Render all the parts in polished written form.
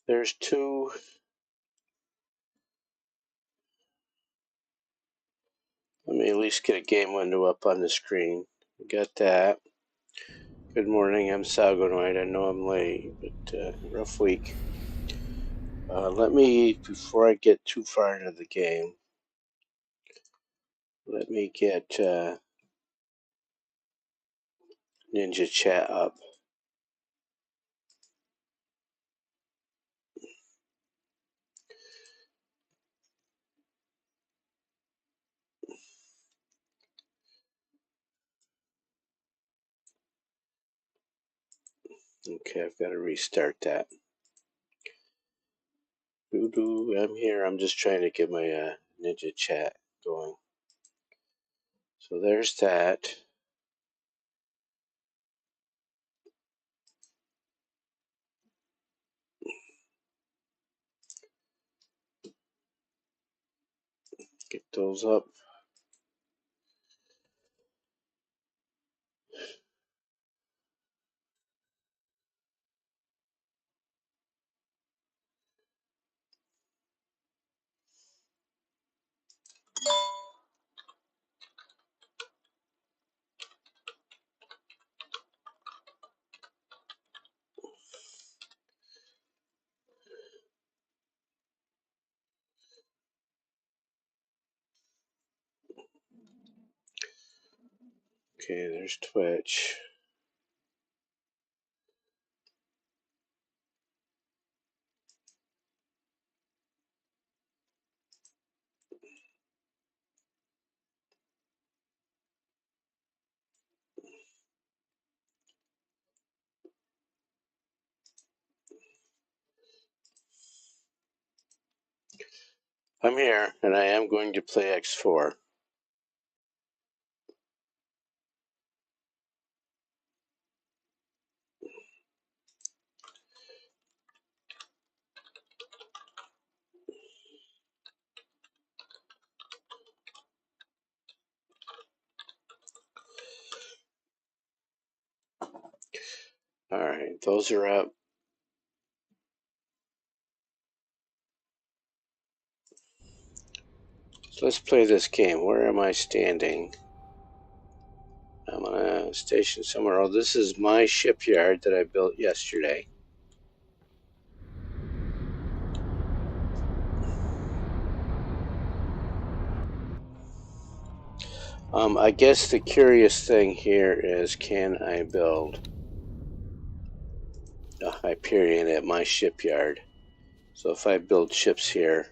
There's two. Let me at least get a game window up on the screen. Got that. Good morning, I'm Salgonoid. I know I'm late, but rough week. Let me, before I get too far into the game, let me get Ninja Chat up. Okay, I've got to restart that. I'm here. I'm just trying to get my Ninja Chat going. So there's that. Get those up. Okay, there's Twitch. I'm here, and I am going to play X4. Alright, those are up. So let's play this game. Where am I standing? I'm on a station somewhere. Oh, this is my shipyard that I built yesterday. I guess the curious thing here is, can I build a Hyperion at my shipyard? So if I build ships here,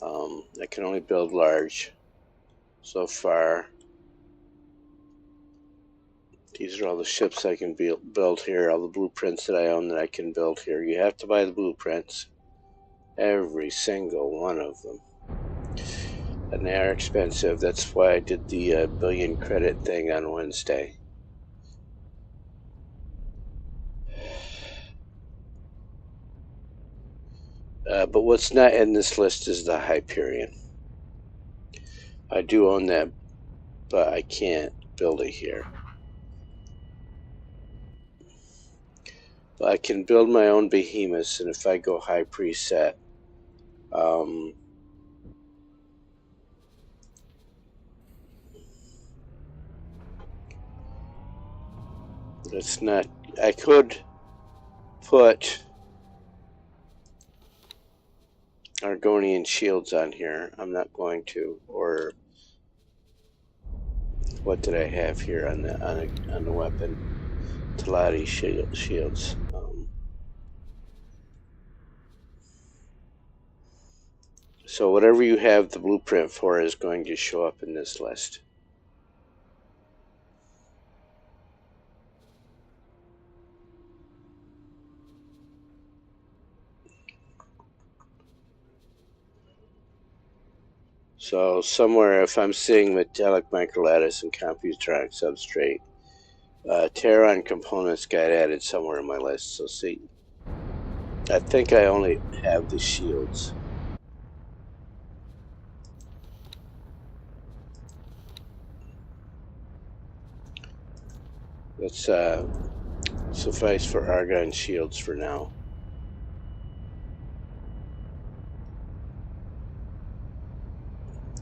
I can only build large. So far, these are all the ships I can build here, all the blueprints that I own that I can build here. You have to buy the blueprints, every single one of them. And they are expensive. That's why I did the billion credit thing on Wednesday. But what's not in this list is the Hyperion. I do own that, but I can't build it here. But I can build my own behemoths, and if I go high preset, it's not. I could put Argonian shields on here. I'm not going to. Or what did I have here on the weapon? Talati shields. So whatever you have the blueprint for is going to show up in this list. So somewhere, if I'm seeing metallic microlattice and computronic substrate, Terran components got added somewhere in my list. So see, I think I only have the shields. Let's suffice for Argon shields for now.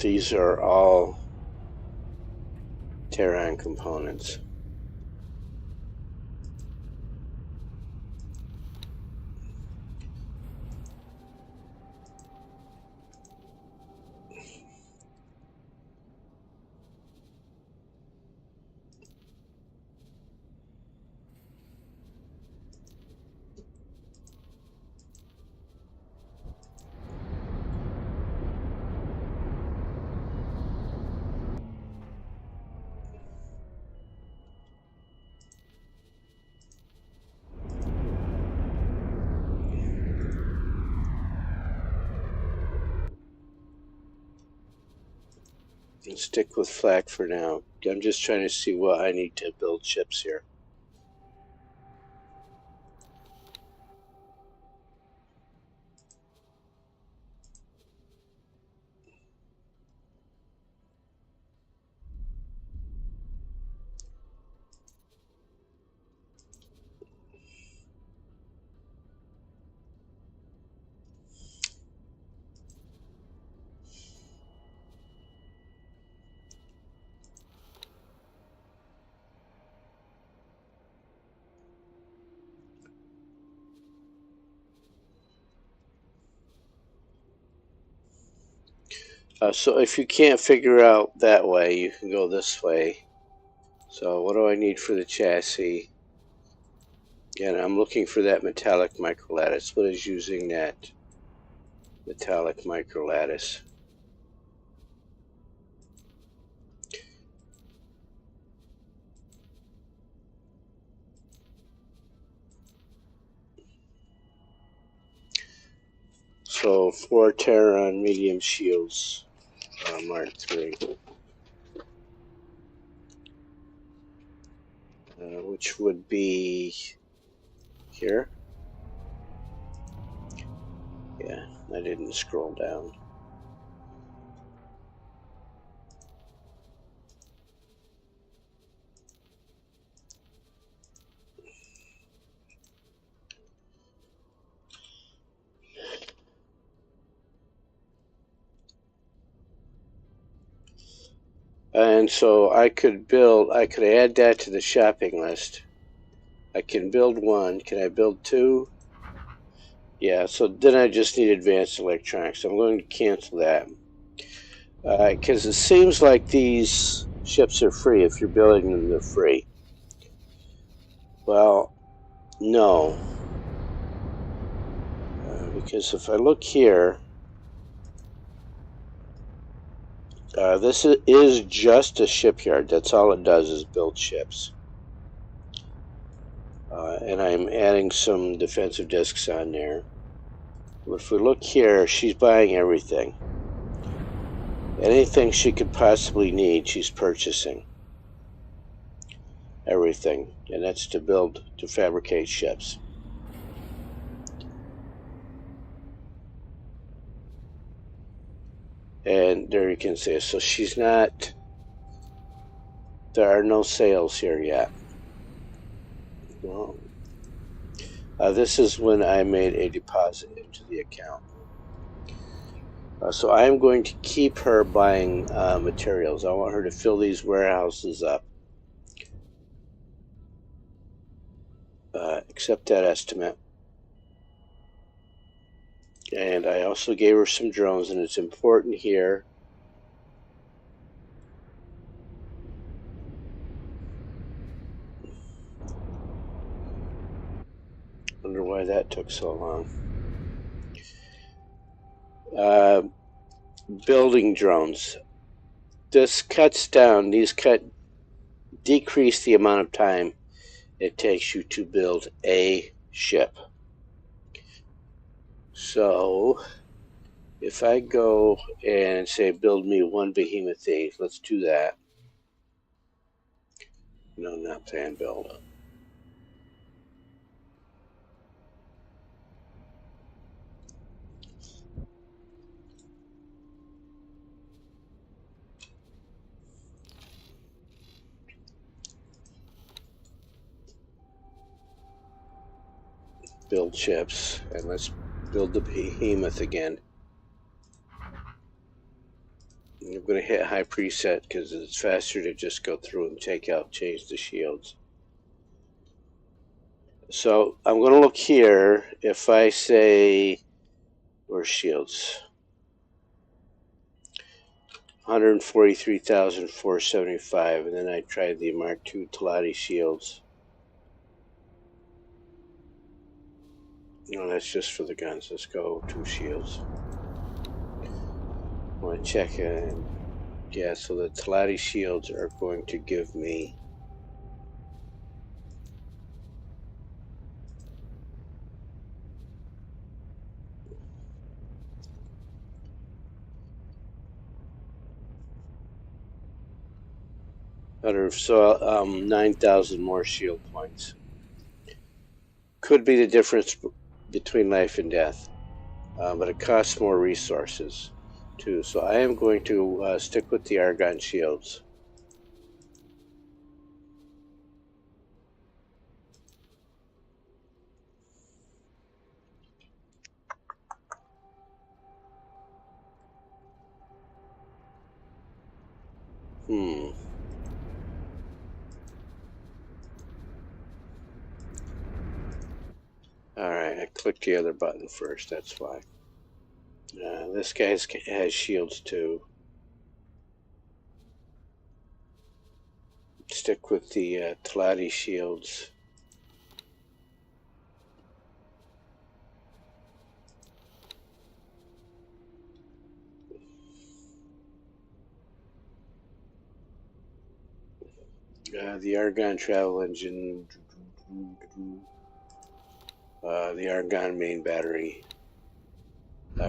These are all Terran components. And stick with flak for now. I'm just trying to see what I need to build ships here. So if you can't figure out that way, you can go this way. So what do I need for the chassis? Again, I'm looking for that metallic microlattice. What is using that metallic microlattice? So 4 Terran medium shields, Mark III. Which would be here. Yeah, I didn't scroll down. And so I could add that to the shopping list. I can build 1. Can I build 2? Yeah, so then I just need advanced electronics. I'm going to cancel that. Because it seems like these ships are free. If you're building them, they're free. Well, no. Because if I look here, this is just a shipyard. That's all it does is build ships. And I'm adding some defensive discs on there. If we look here, she's buying everything. Anything she could possibly need, she's purchasing. Everything. And that's to fabricate ships. And there you can see, so she's not, there are no sales here yet. Well, this is when I made a deposit into the account. So I'm going to keep her buying materials. I want her to fill these warehouses up. Accept that estimate. And I also gave her some drones, and it's important here. Wonder why that took so long. Building drones. This cuts down, decrease the amount of time it takes you to build a ship. So if I go and say build me 1 behemoth A, let's do that. No, not plan build. Build ships, and let's build the behemoth again. I'm going to hit high preset because it's faster to just go through and change the shields. So I'm going to look here. If I say, where's shields? 143,475, and then I tried the Mark II Talati shields. No, that's just for the guns. Let's go 2 shields. I want to check it. Yeah, so the Talati shields are going to give me so 9,000 more shield points. Could be the difference between life and death, but it costs more resources too. So I am going to stick with the Argon shields. Alright, I clicked the other button first, that's why. This guy has shields too. Stick with the Talati shields. The Argon travel engine. The Argon main battery.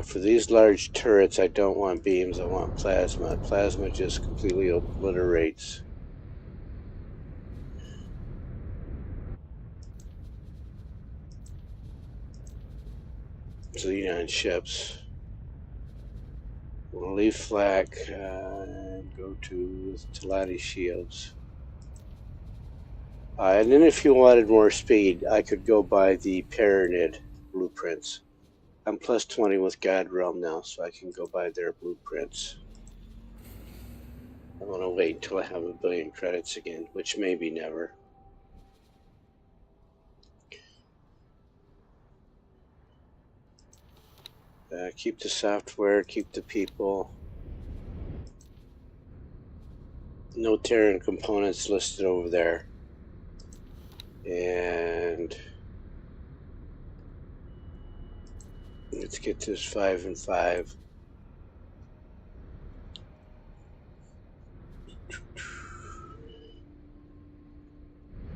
For these large turrets, I don't want beams, I want plasma. Plasma just completely obliterates. Xenon ships. We'll leave flak and go to Talati shields. And then if you wanted more speed, I could go by the Pyramid blueprints. I'm plus 20 with God Realm now, so I can go by their blueprints. I want to wait until I have 1 billion credits again, which may be never. Keep the software, keep the people. No Terran components listed over there. And let's get this 5 and 5.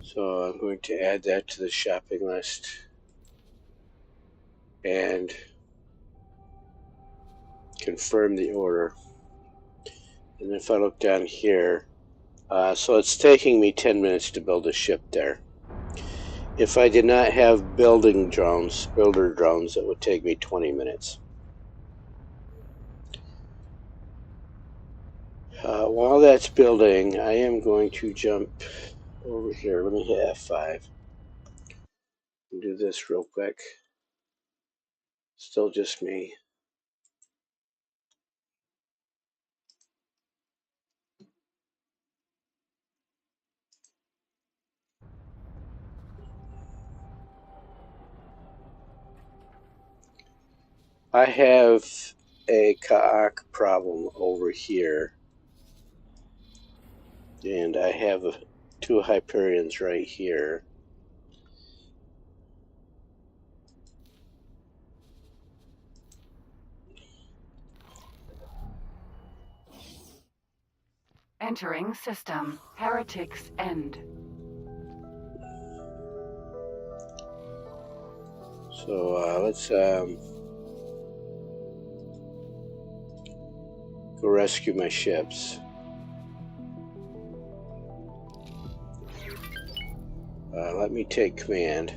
So I'm going to add that to the shopping list. And confirm the order. And if I look down here, so it's taking me 10 minutes to build a ship there. If I did not have builder drones, it would take me 20 minutes. While that's building, I am going to jump over here. Let me hit F5. Do this real quick. Still just me. I have a Kaak problem over here. And I have 2 Hyperions right here. Entering system. Heretics end. So let's go rescue my ships. Let me take command.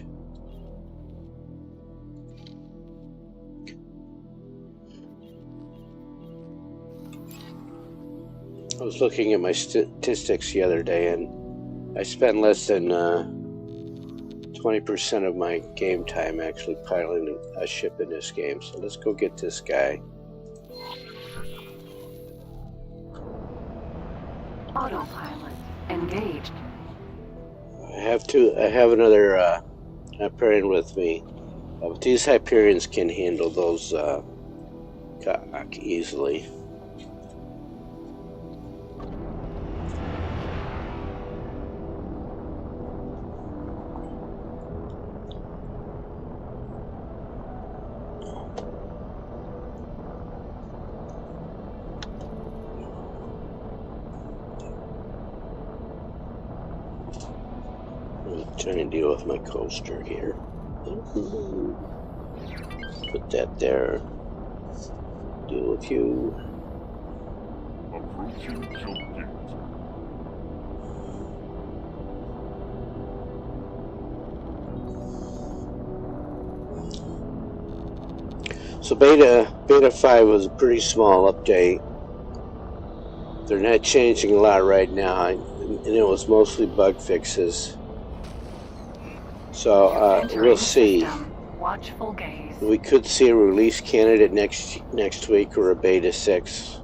I was looking at my statistics the other day, and I spent less than 20% of my game time actually piloting a ship in this game. So let's go get this guy. Autopilot engaged. I have another Hyperion with me. But these Hyperions can handle those cock easily. I'm trying to deal with my coaster here. Put that there. Deal with you. Approaching choke gate. So beta 5 was a pretty small update. They're not changing a lot right now, and it was mostly bug fixes. So we'll see. Watchful gaze. We could see a release candidate next week or a beta 6.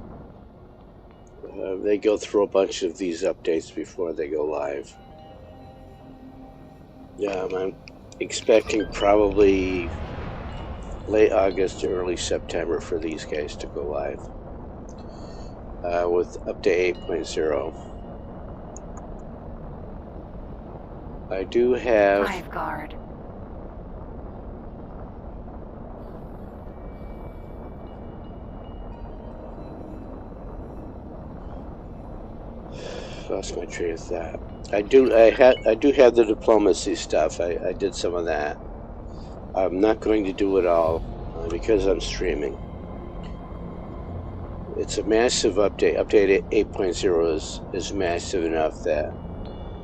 They go through a bunch of these updates before they go live. I'm expecting probably late August to early September for these guys to go live with update 8.0. I do have Hive guard. lost my train of thought. I do have the diplomacy stuff. I did some of that. I'm not going to do it all because I'm streaming. It's a massive update. Update 8.0 is massive enough that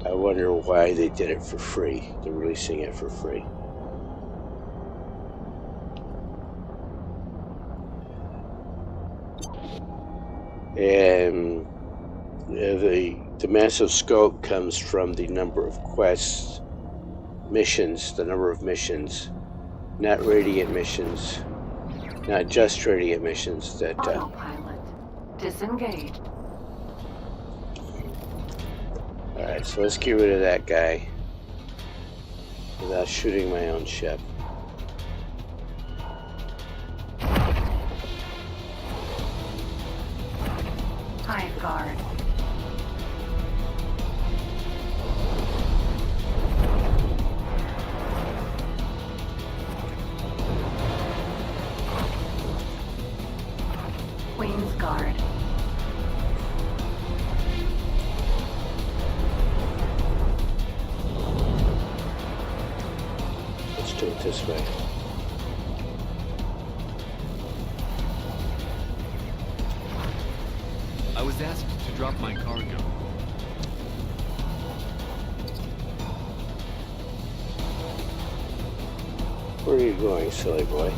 I wonder why they did it for free. They're releasing it for free. And the massive scope comes from the number of quests, missions, the number of missions, not radiant missions, not just radiant missions that Autopilot disengaged. Alright, so let's get rid of that guy without shooting my own ship. Hive guard. Queen's guard. Let's do it this way. I was asked to drop my cargo. Where are you going, silly boy?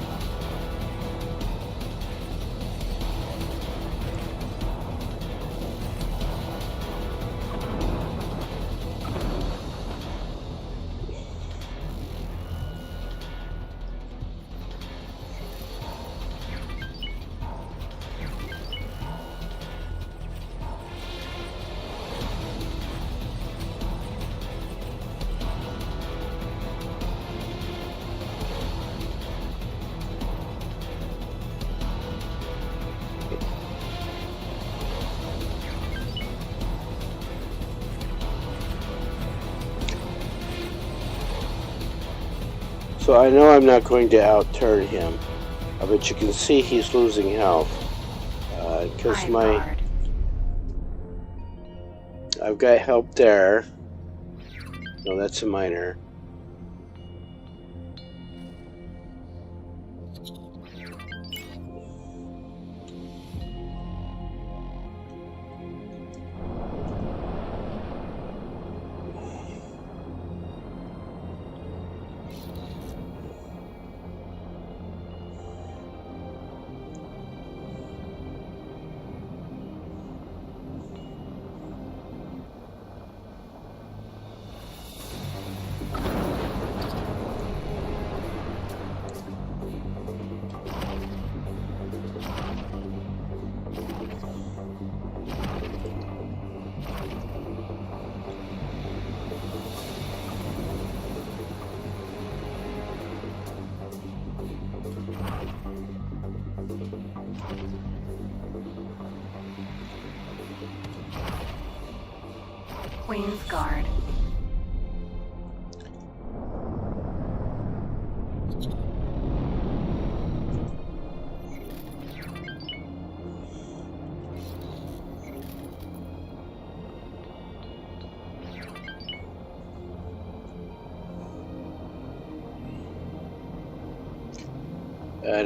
So I know I'm not going to outturn him, but you can see he's losing health because Hive guard. I've got help there. No, that's a miner. Queen's Guard.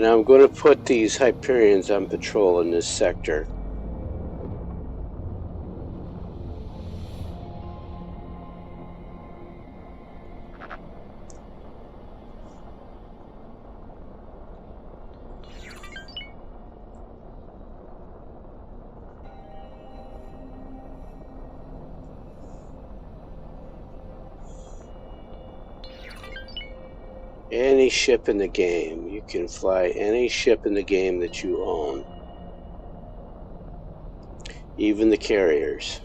Now I'm going to put these Hyperions on patrol in this sector. Any ship in the game. You can fly any ship in the game that you own. Even the carriers.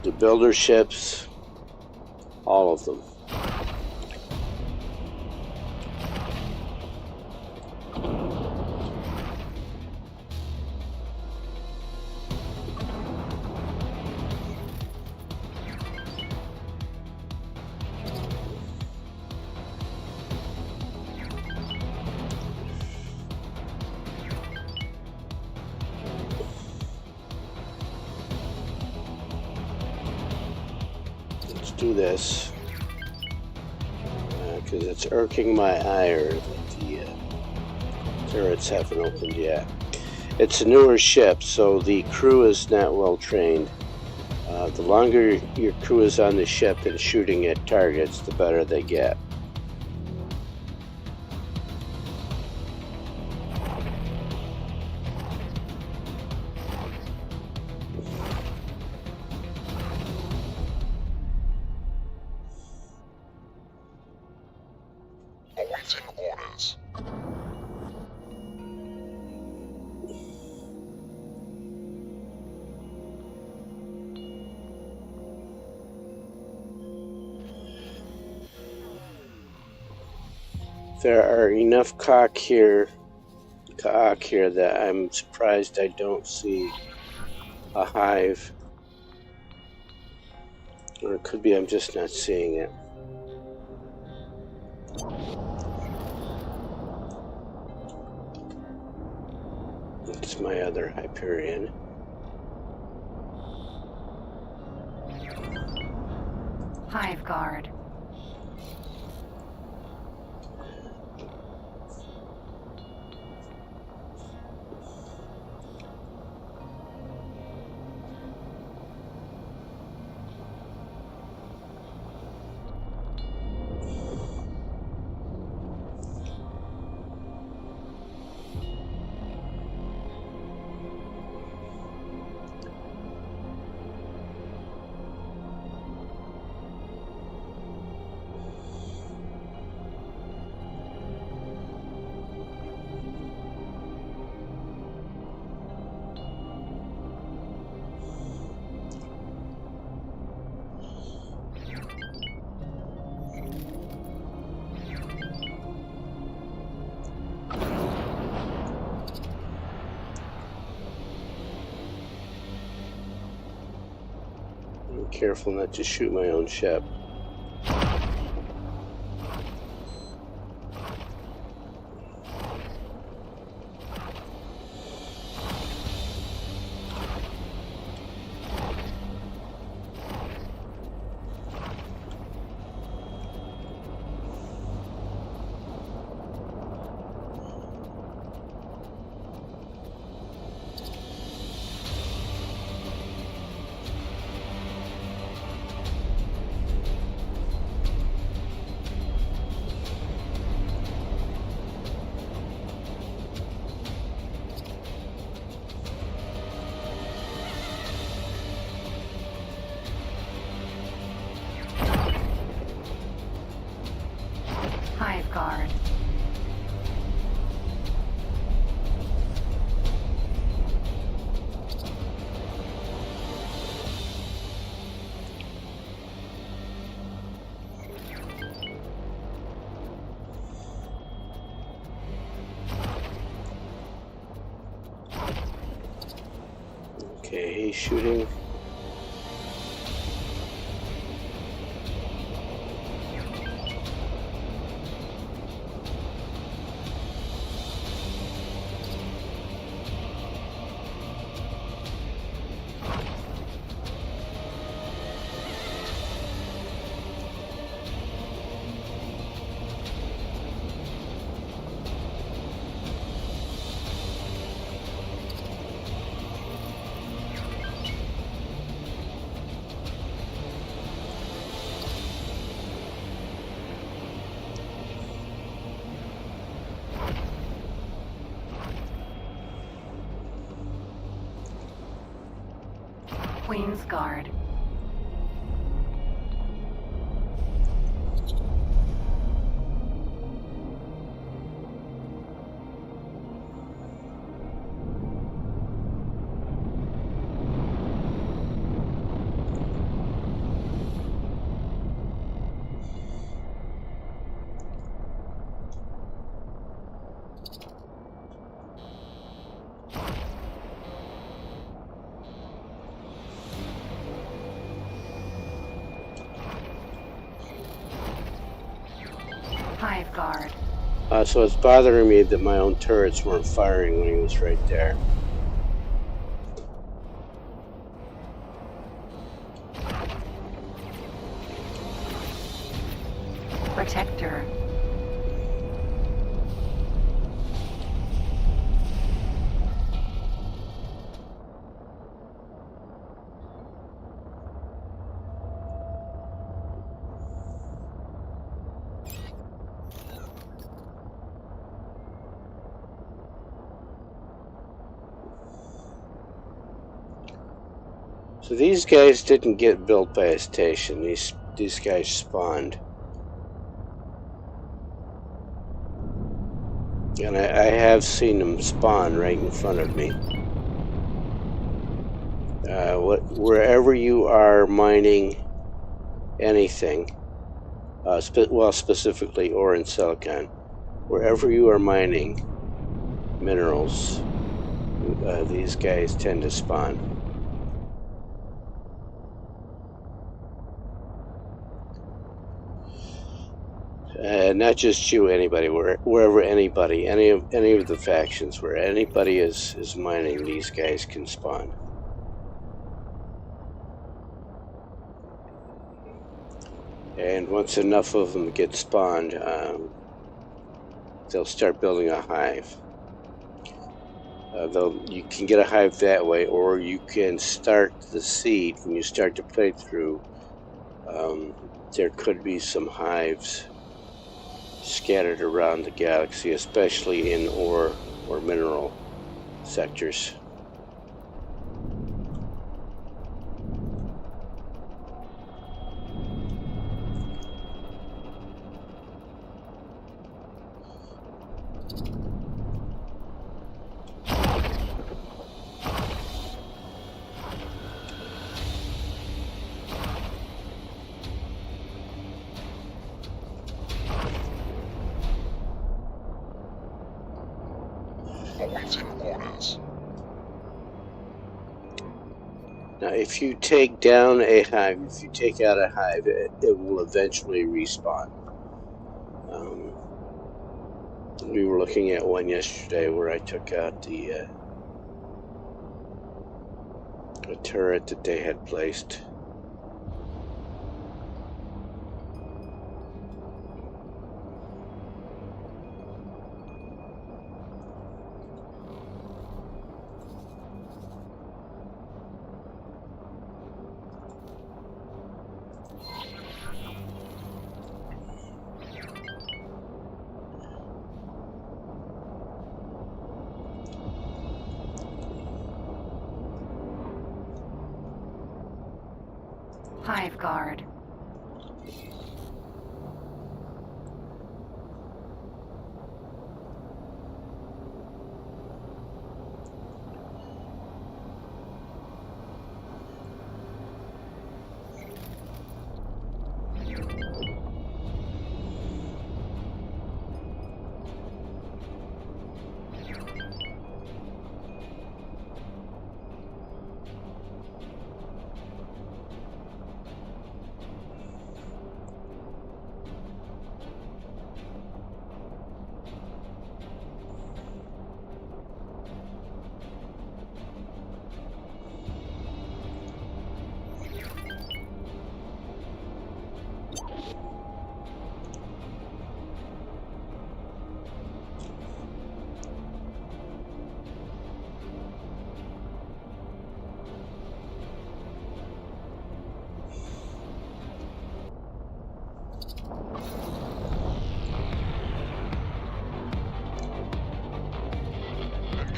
The builder ships. All of them. Do this because it's irking my ire that the turrets haven't opened yet. It's a newer ship, so the crew is not well trained. The longer your crew is on the ship and shooting at targets, the better they get. There are enough cock here that I'm surprised I don't see a hive. Or it could be I'm just not seeing it. It's my other Hyperion. Hive Guard. Careful not to shoot my own ship. Hive Guard. Okay, he's shooting. Queen's Guard. Hive Guard. So it's bothering me that my own turrets weren't firing when he was right there. Protector. So these guys didn't get built by a station. These guys spawned. And I have seen them spawn right in front of me. Wherever you are mining anything, specifically ore and silicon, wherever you are mining minerals, these guys tend to spawn. Not just you, anybody, wherever anybody, any of the factions, where anybody is mining, these guys can spawn. And once enough of them get spawned, they'll start building a hive. You can get a hive that way, or you can start the seed. When you start the playthrough, there could be some hives scattered around the galaxy, especially in ore or mineral sectors. Now, if you take down a hive, if you take out a hive, it will eventually respawn. We were looking at one yesterday where I took out a turret that they had placed. Hive Guard.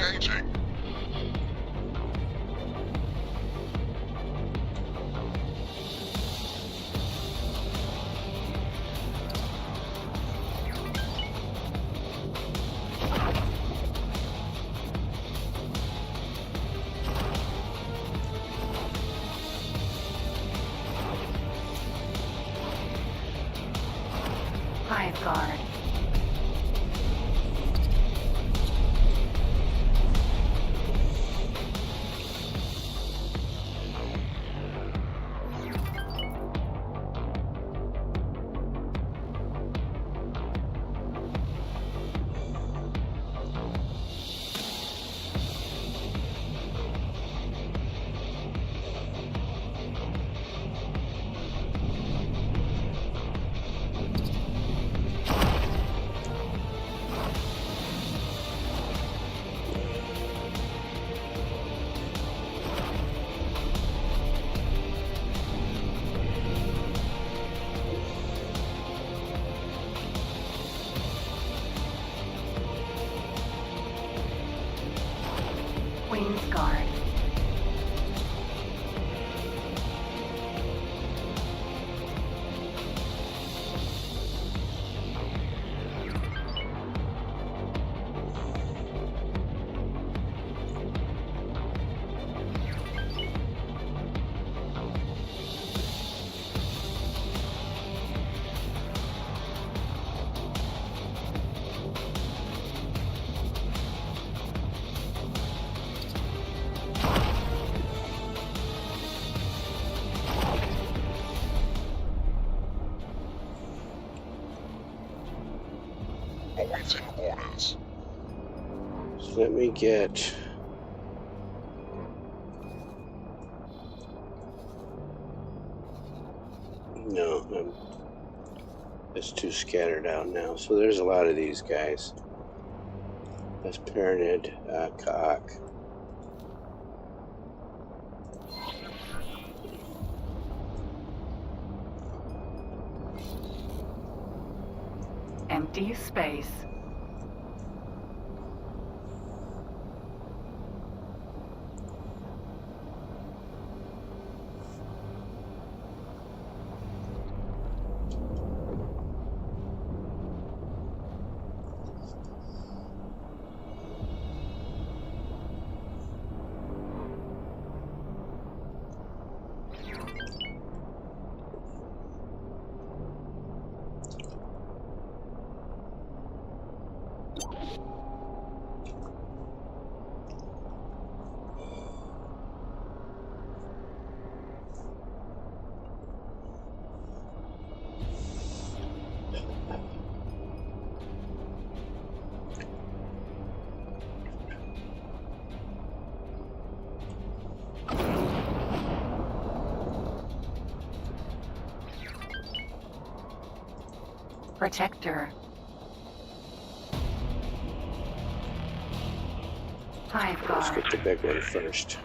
Engaging. Hive guard. Queen's guard. Awaiting orders. So let me get... No, it's too scattered out now. So there's a lot of these guys. That's Pyramid, Cock. Empty space. Protector. Hive Let's guard. get the big one first.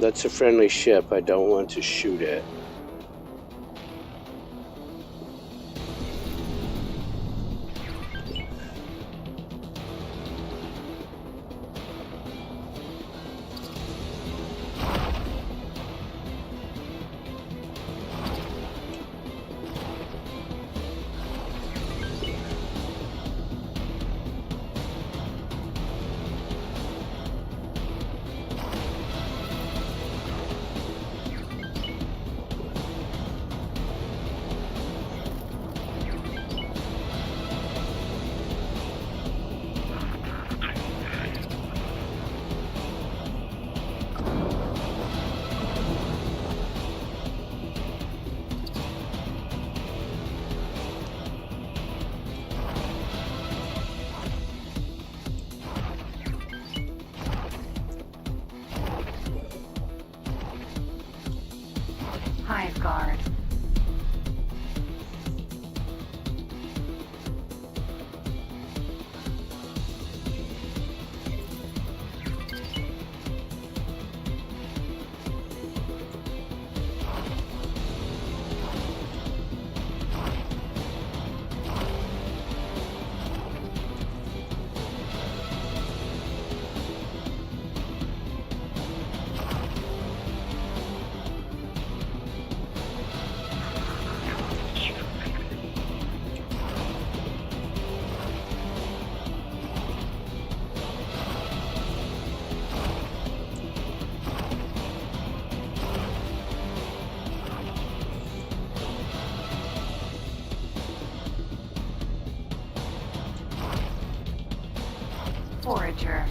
That's a friendly ship. I don't want to shoot it. Forager.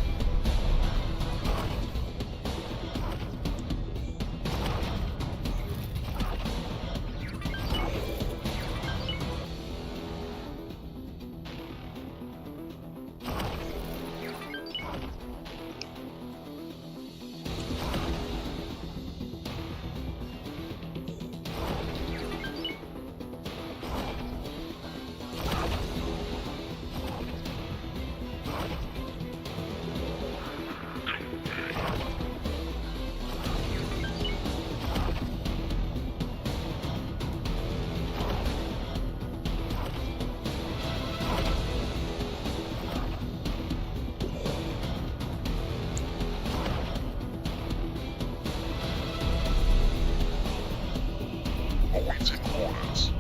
Awaiting orders.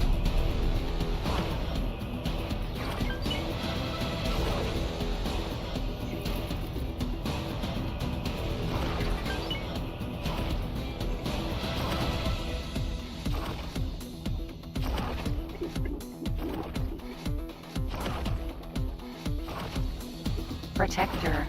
Protector.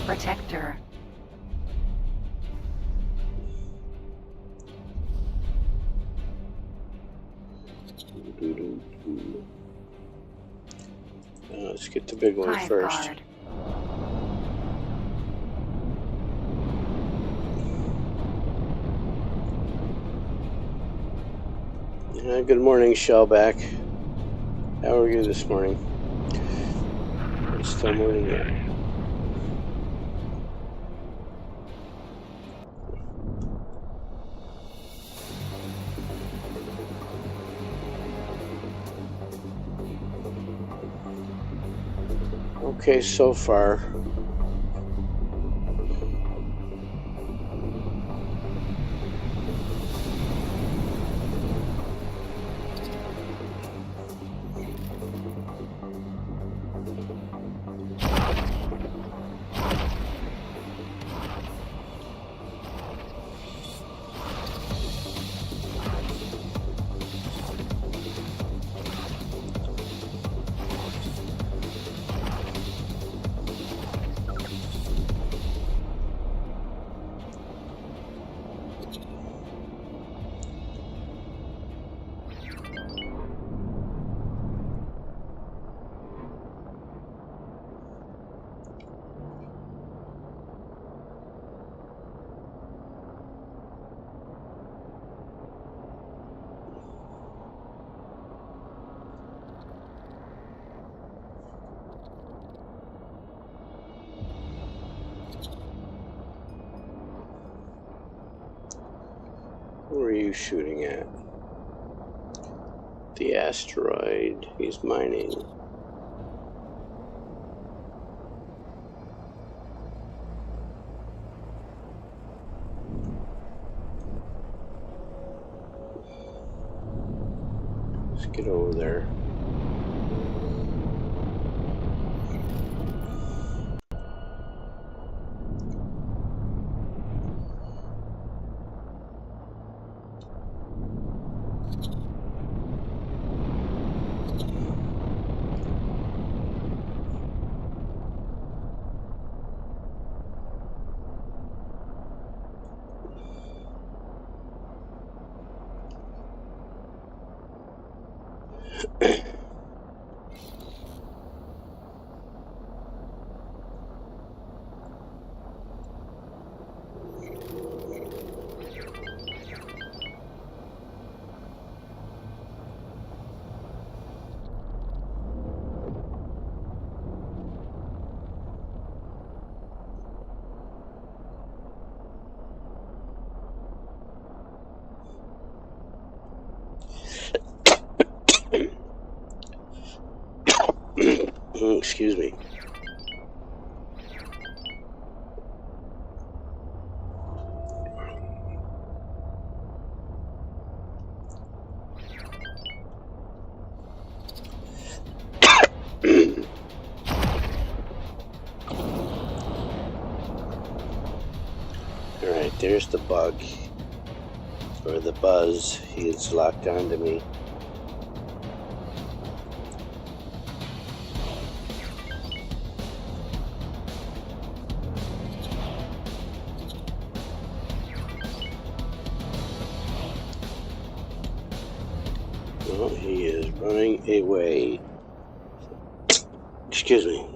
Protector. Let's get the big one Hive first. guard. Good morning, Shellback. How are you this morning? It's still morning yet. Okay, so far. Where are you shooting at? The asteroid. He's mining. Let's get over there. Alright, there's the bug. Or the buzz. He is locked onto me. Well, he is running away. Excuse me.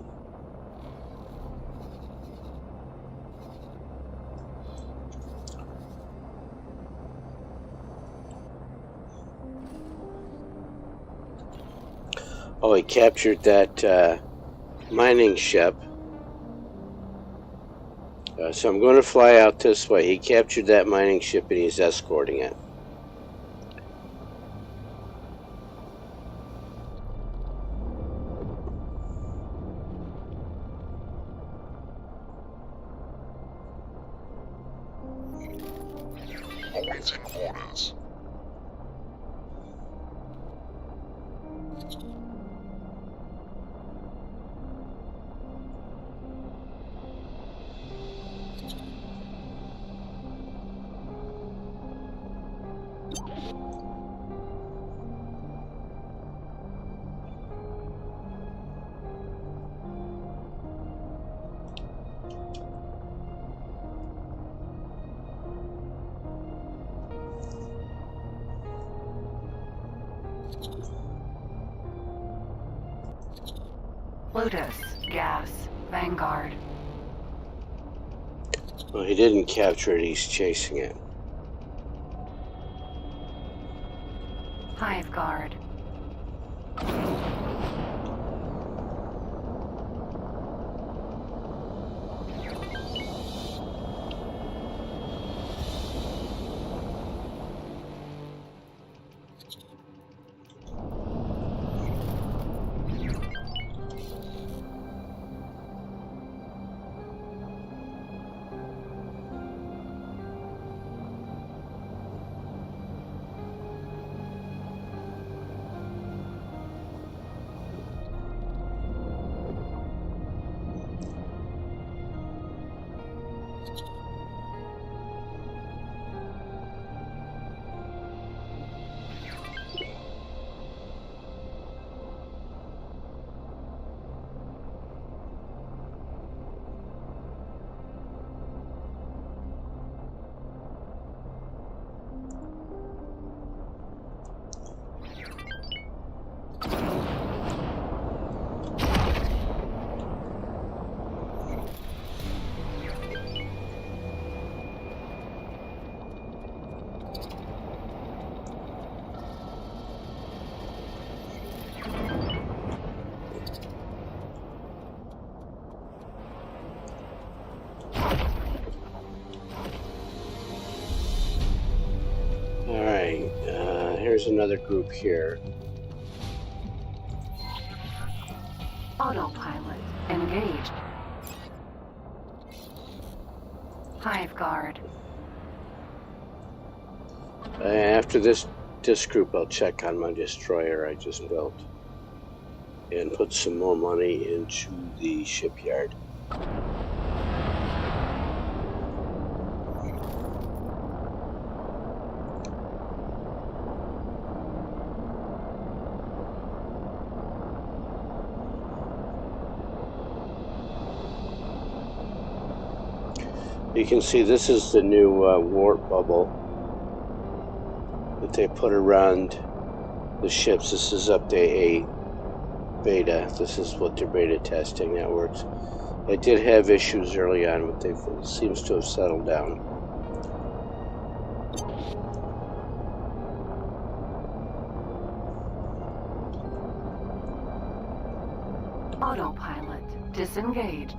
Oh, he captured that mining ship. So I'm going to fly out this way. He captured that mining ship and he's escorting it. Awaiting orders. Lotus, gas, Vanguard. Well, he didn't capture it, he's chasing it. Hive Guard. Here's another group here. Autopilot engaged. Hive Guard. After this group, I'll check on my destroyer I just built and put some more money into the shipyard. You can see this is the new warp bubble that they put around the ships. This is update 8 beta. This is what they're beta testing. That works. I did have issues early on, but it seems to have settled down. Autopilot disengaged.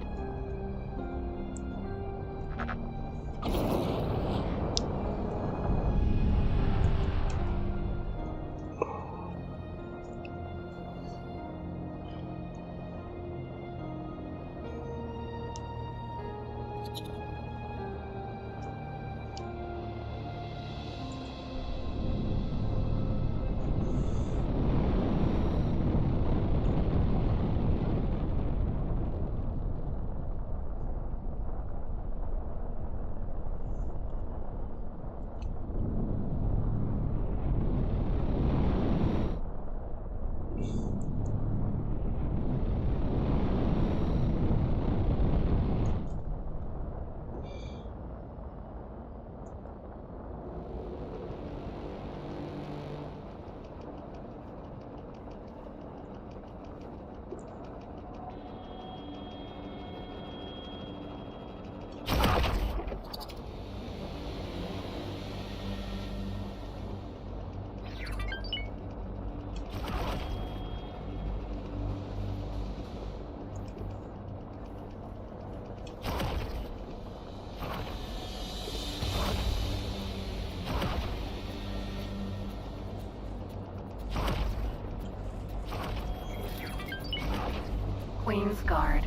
guard.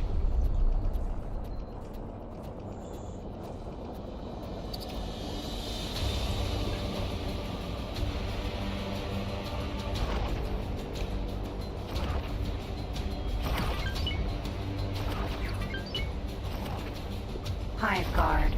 Hive guard.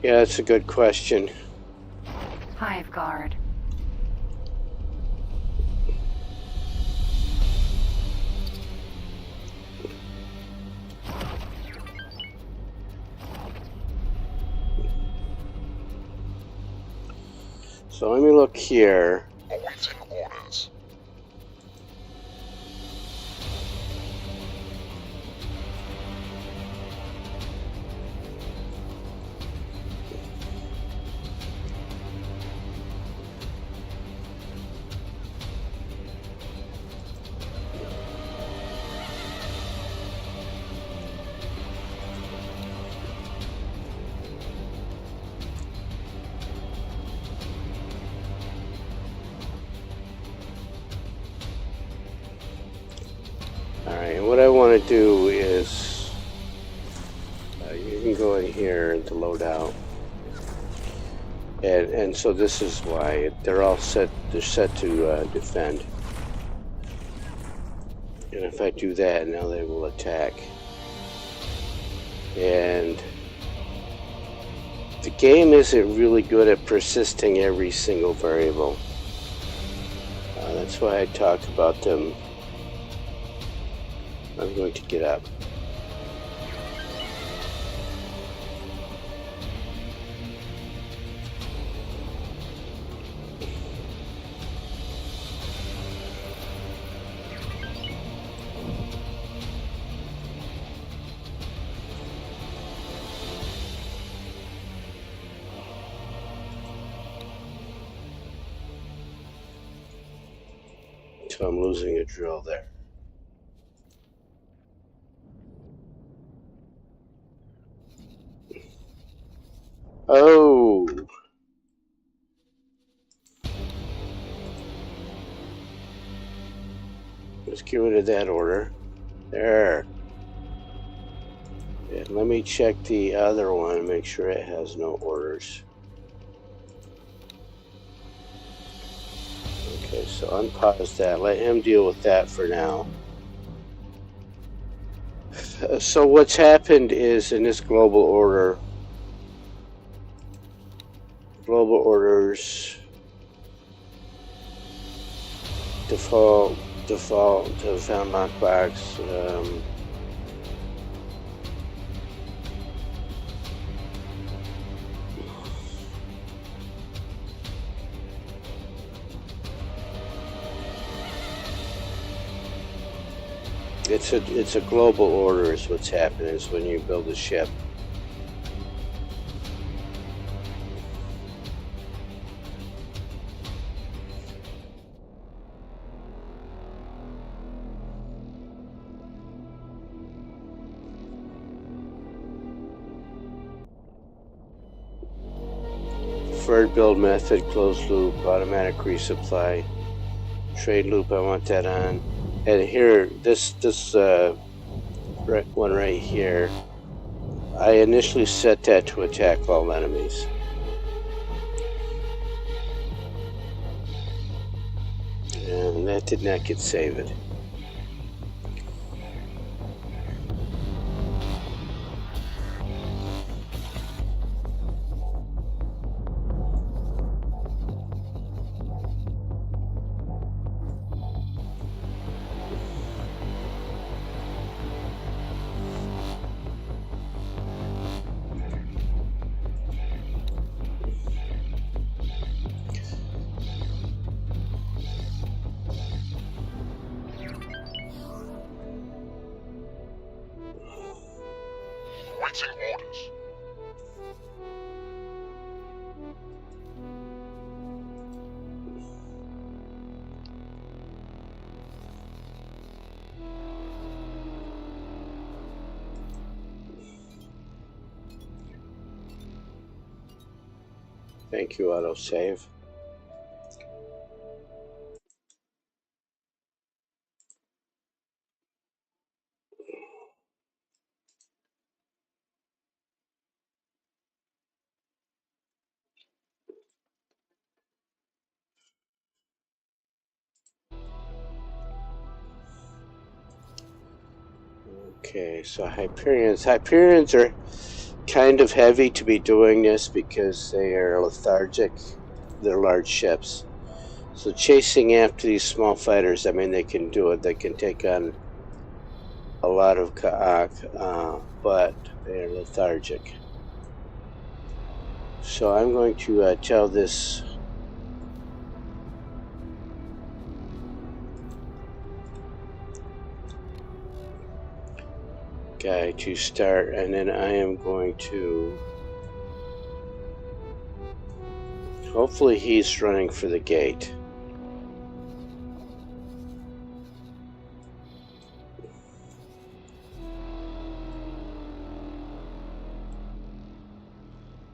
Yeah, that's a good question. Hive guard. So let me look here. Awaiting orders. Alright, what I want to do is you can go in here into loadout. And so this is why they're all set. They're set to defend. And if I do that, now they will attack. And the game isn't really good at persisting every single variable. That's why I talked about them. I'm going to get up. So I'm losing a drill there. Oh! Let's get rid of that order. There. And let me check the other one, make sure it has no orders. Okay, so unpause that. Let him deal with that for now. So what's happened is in this global order, global orders, default to found lockbox. It's a global order is what's happening is when you build a ship. Preferred build method, closed loop, automatic resupply, trade loop, I want that on. And here, this one right here. I initially set that to attack all enemies. And that did not get saved. Waiting orders. Thank you, autosave. Okay, so Hyperions. Hyperions are kind of heavy to be doing this because they are lethargic. They're large ships. So chasing after these small fighters, I mean, they can do it. They can take on a lot of but they're lethargic. So I'm going to tell this guy to start, and then I am going to... Hopefully he's running for the gate.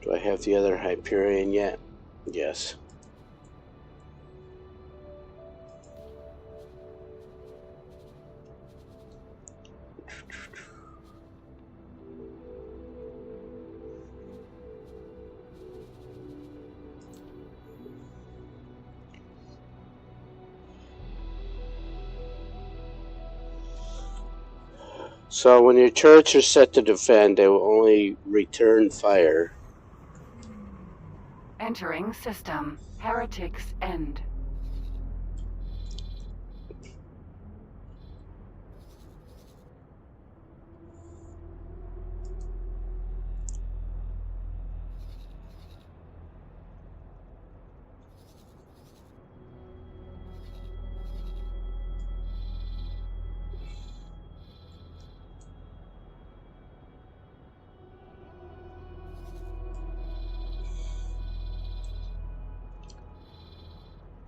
Do I have the other Hyperion yet? Yes. So when your turrets are set to defend, they will only return fire. Entering system. Heretics End.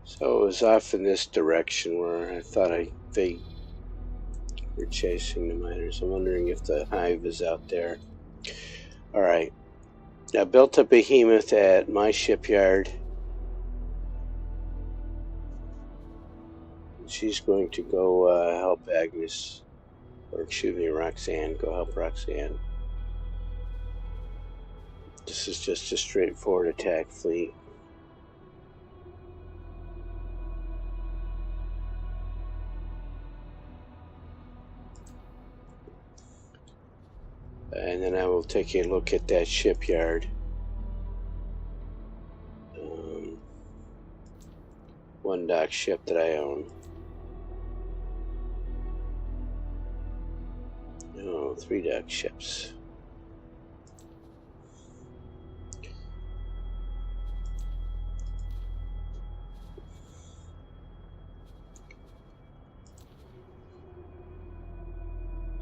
So it was off in this direction where I thought they were chasing the miners. I'm wondering if the hive is out there. Alright. I built a behemoth at my shipyard. She's going to go help Agnes. Or excuse me, Roxanne. Go help Roxanne. This is just a straightforward attack fleet. And then I will take a look at that shipyard. One dock ship that I own. No, 3 dock ships.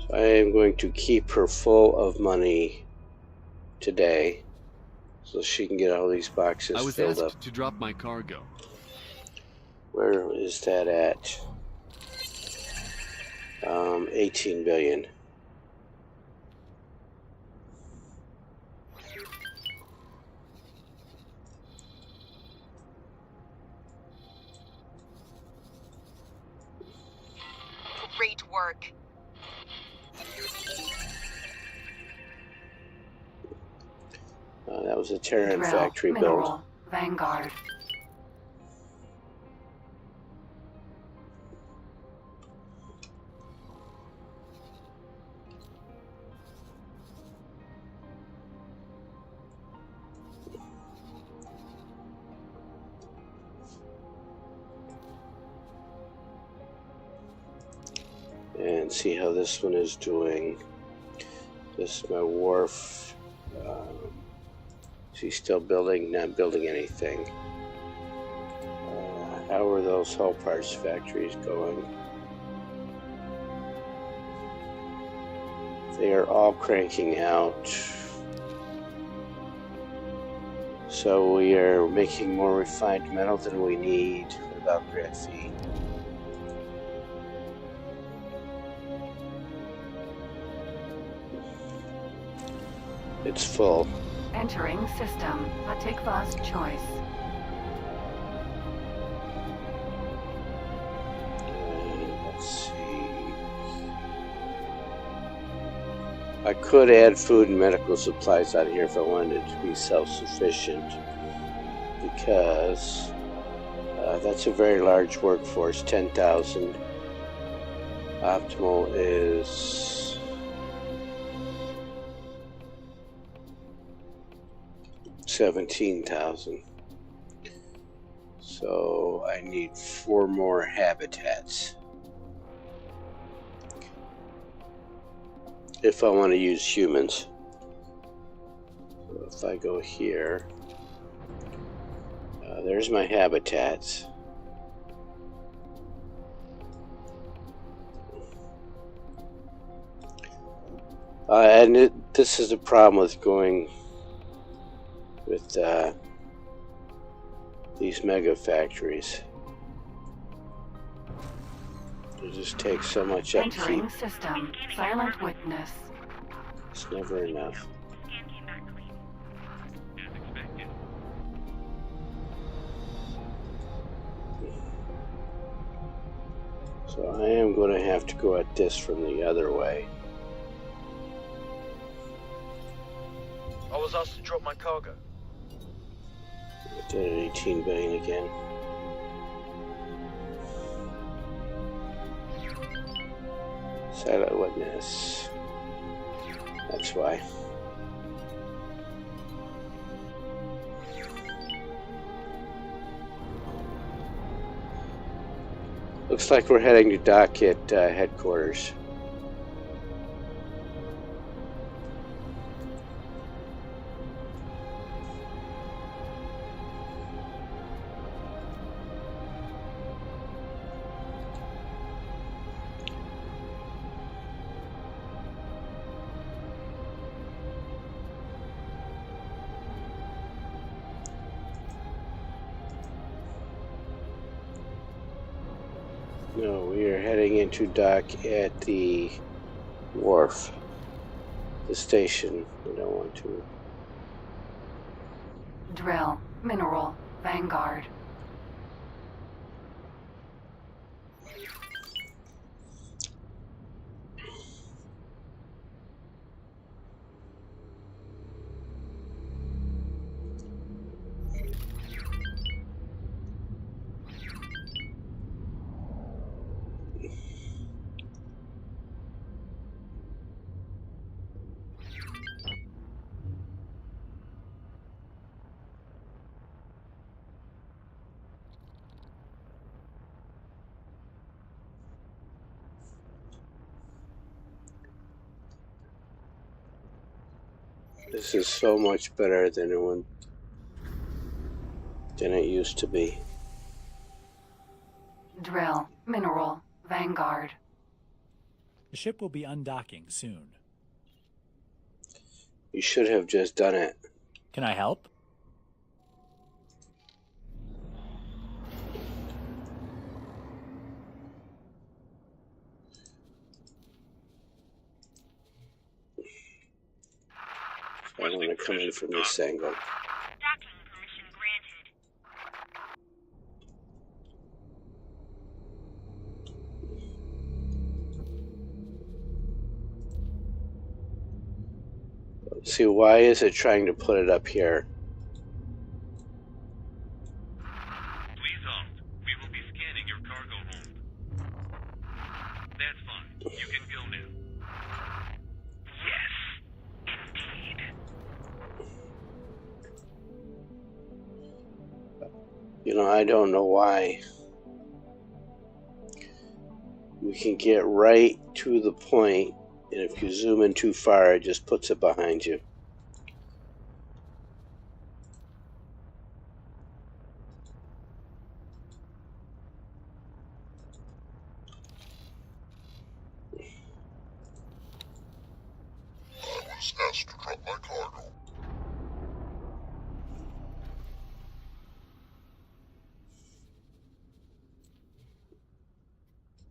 So I am going to keep her full of money today, so she can get all these boxes I was filled asked up. to drop my cargo. Where is that at? 18 billion. Great work. That was a Terran Drill, factory build. mineral, Vanguard. And see how this one is doing. This is my wharf. Is he still building? Not building anything. How are those hull parts factories going? They are all cranking out. So we are making more refined metal than we need. What about graphene? It's full. Entering system. Patikva's choice. Let's see. I could add food and medical supplies out here if I wanted it to be self-sufficient, because that's a very large workforce. 10,000. Optimal is 17,000. So I need 4 more habitats if I want to use humans. So if I go here, there's my habitats. And this is the problem with going with these mega factories. It just takes so much upkeep. Entering system. Silent witness. It's never enough. Scan came back clean. As expected. So I am going to have to go at this from the other way. I was asked to drop my cargo. I did it 18 billion again. Silent witness. That's why. Looks like we're heading to dock at headquarters. No, we are heading into dock at the wharf. The station. We don't want to. Drill, mineral, Vanguard. This is so much better than it used to be. Drill, mineral, Vanguard. The ship will be undocking soon. You should have just done it. Can I help? I want to come in from this angle. Docking permission granted. See, why is it trying to put it up here? Please hold. We will be scanning your cargo hold. That's fine. You can go now. Yes, indeed. You know, I don't know why. We can get right to the point, and if you zoom in too far, it just puts it behind you. I was asked to drop my cargo.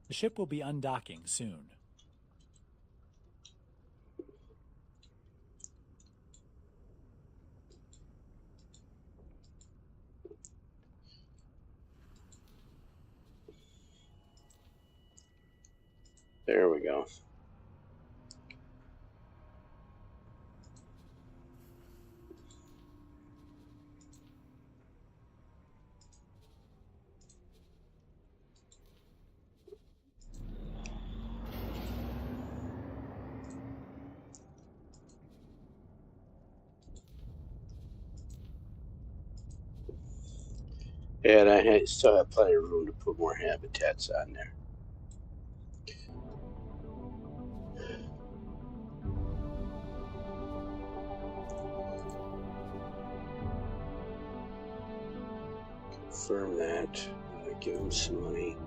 The ship will be undocking soon. There we go. And I still have plenty of room to put more habitats on there. Confirm that. Give him some money.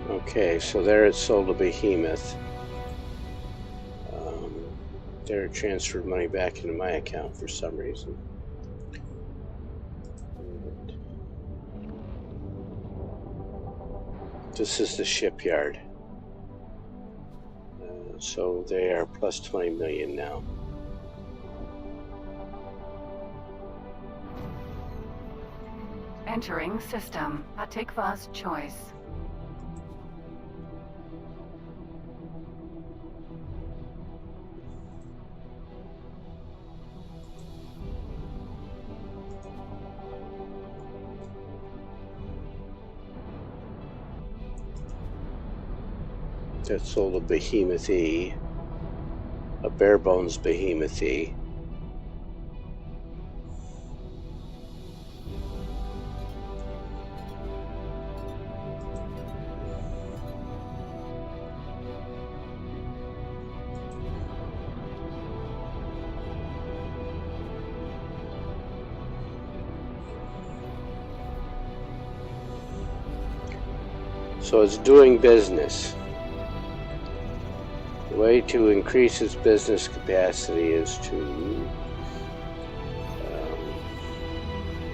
Okay, so there it sold a behemoth. There it transferred money back into my account for some reason. This is the shipyard. So they are plus 20 million now. Entering system. Atikva's choice. That sold a behemoth E, a bare bones behemoth E. So it's doing business. The way to increase its business capacity is to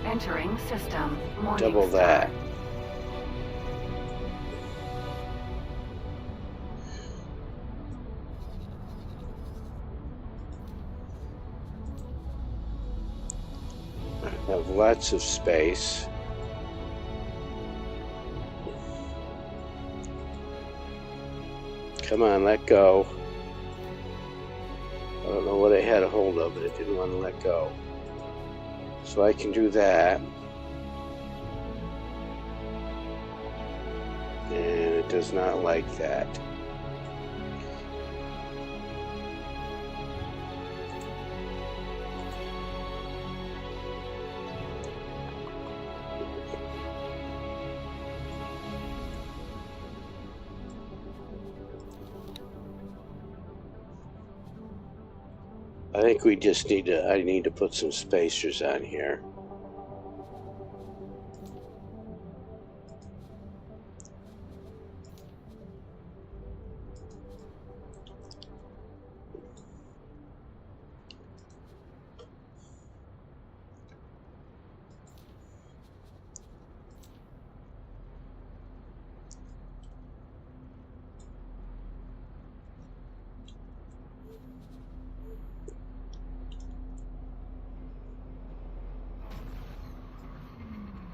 Entering system. double Morningstar. that. I have lots of space. Come on, let go. I don't know what it had a hold of, but it didn't want to let go. So I can do that. And it does not like that. I think we just need to, I need to put some spacers on here.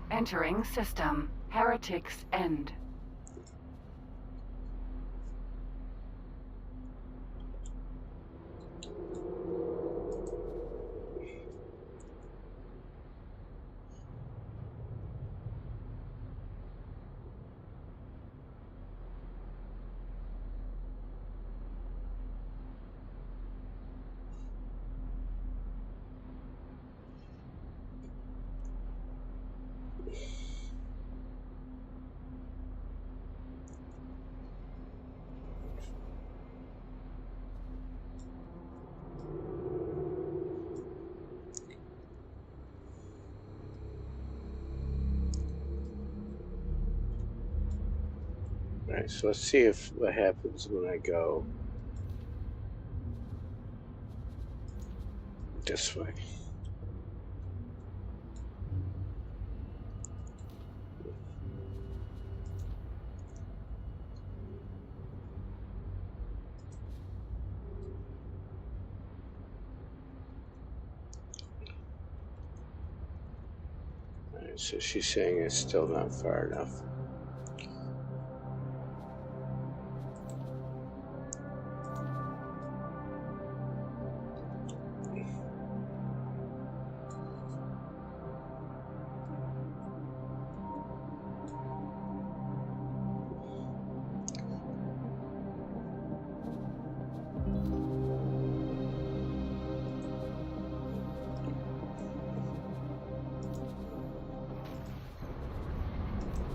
Entering system. Heretics End. Alright, so let's see if what happens when I go this way. Alright, so she's saying it's still not far enough.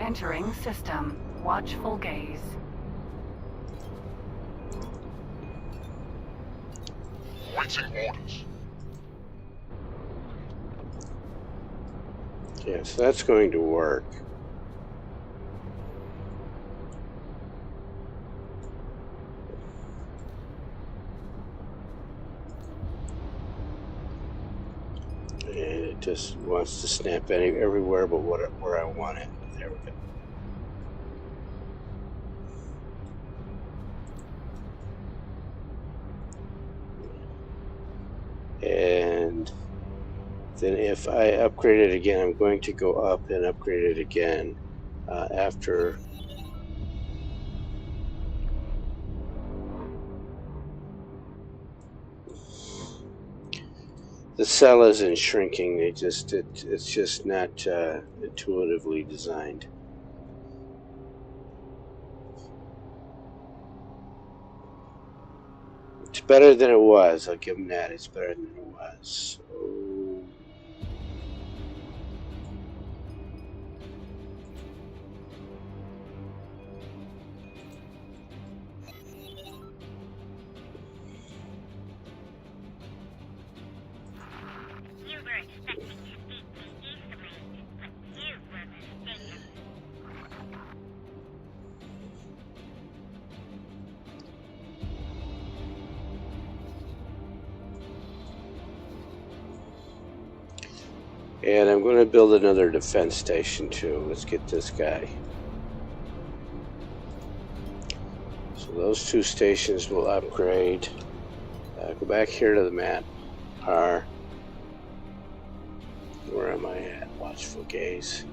Entering system. Watchful gaze. Waiting orders. Yeah, so that's going to work. And it just wants to snap everywhere but where I want it. There we go. And then if I upgrade it again, I'm going to go up and upgrade it again after. The cell isn't shrinking. It's just not intuitively designed. It's better than it was. I'll give them that. It's better than it was. So, You were expecting to beat me easily, but you were mistaken. and I'm going to build another defense station too. Let's get this guy. So those two stations will upgrade. Go back here to the map. Where am I at? Watchful gaze.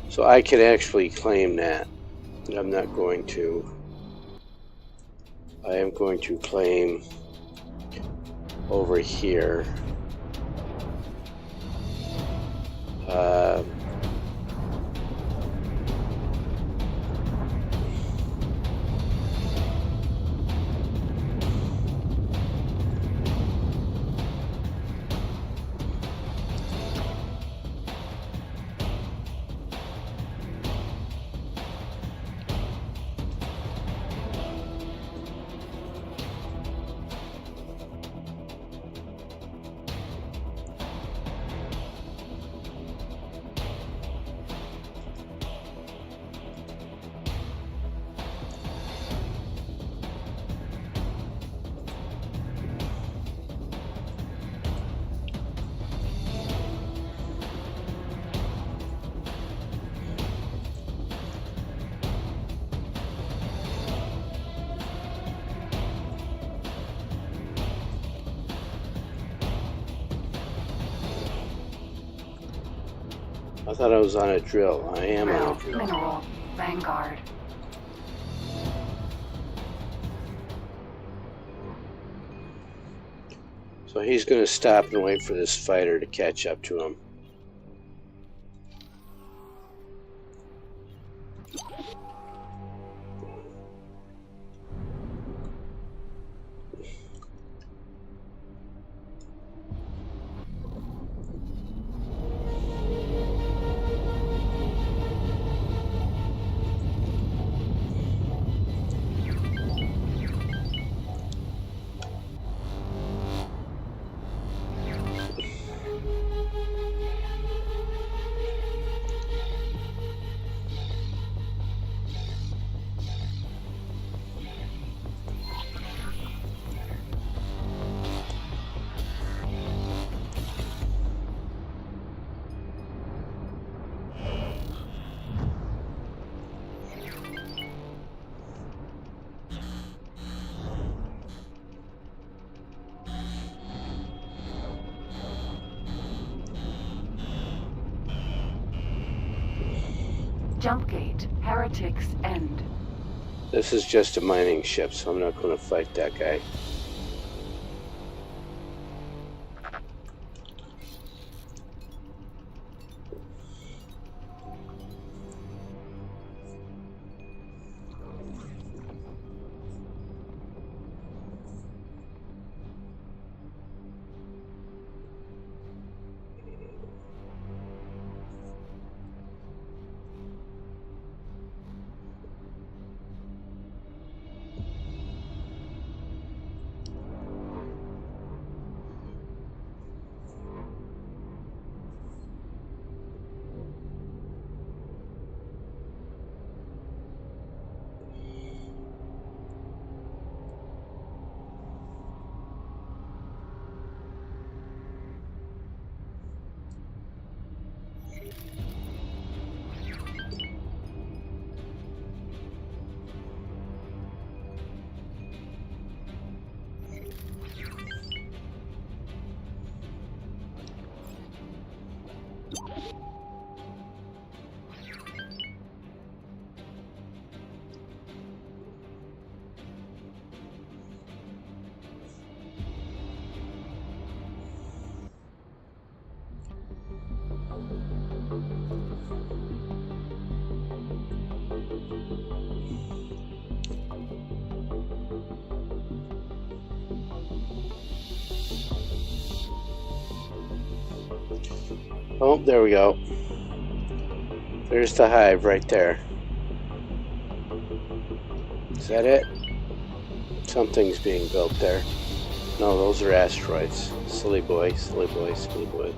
So I can actually claim that. I'm not going to. I am going to claim over here. I thought I was on a drill. I am on a Drill, drill. mineral, Vanguard. So he's going to stop and wait for this fighter to catch up to him. Jump gate, Heretics End. This is just a mining ship, so I'm not going to fight that guy. Oh, there we go. There's the hive right there. Is that it? Something's being built there. No, those are asteroids. Silly boy, silly boy, silly boy.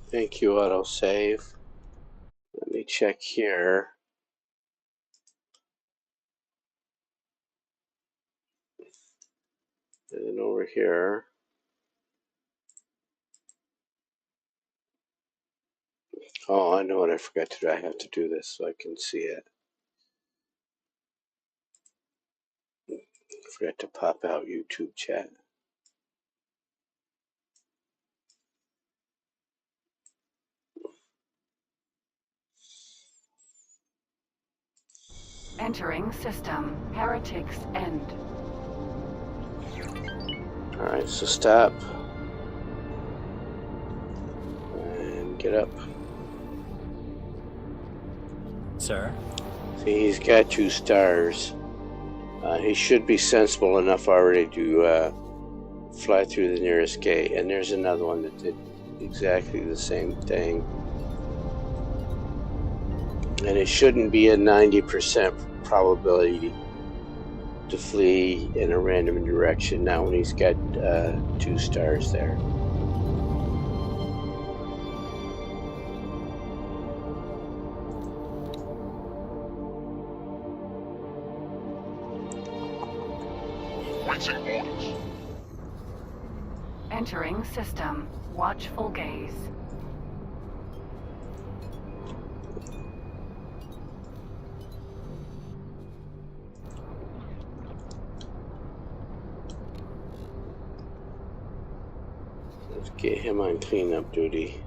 Thank you, autosave. Let me check here. And then over here. Oh, I know what I forgot to do. I have to do this so I can see it. I forgot to pop out YouTube chat. Entering system, Heretics End. Alright, so stop. And get up. sir. See, he's got 2 stars. He should be sensible enough already to fly through the nearest gate. And there's another one that did exactly the same thing. And it shouldn't be a 90% probability to flee in a random direction, not when he's got 2 stars there. Waiting orders. Entering system. Watchful gaze. Let's get him on cleanup duty.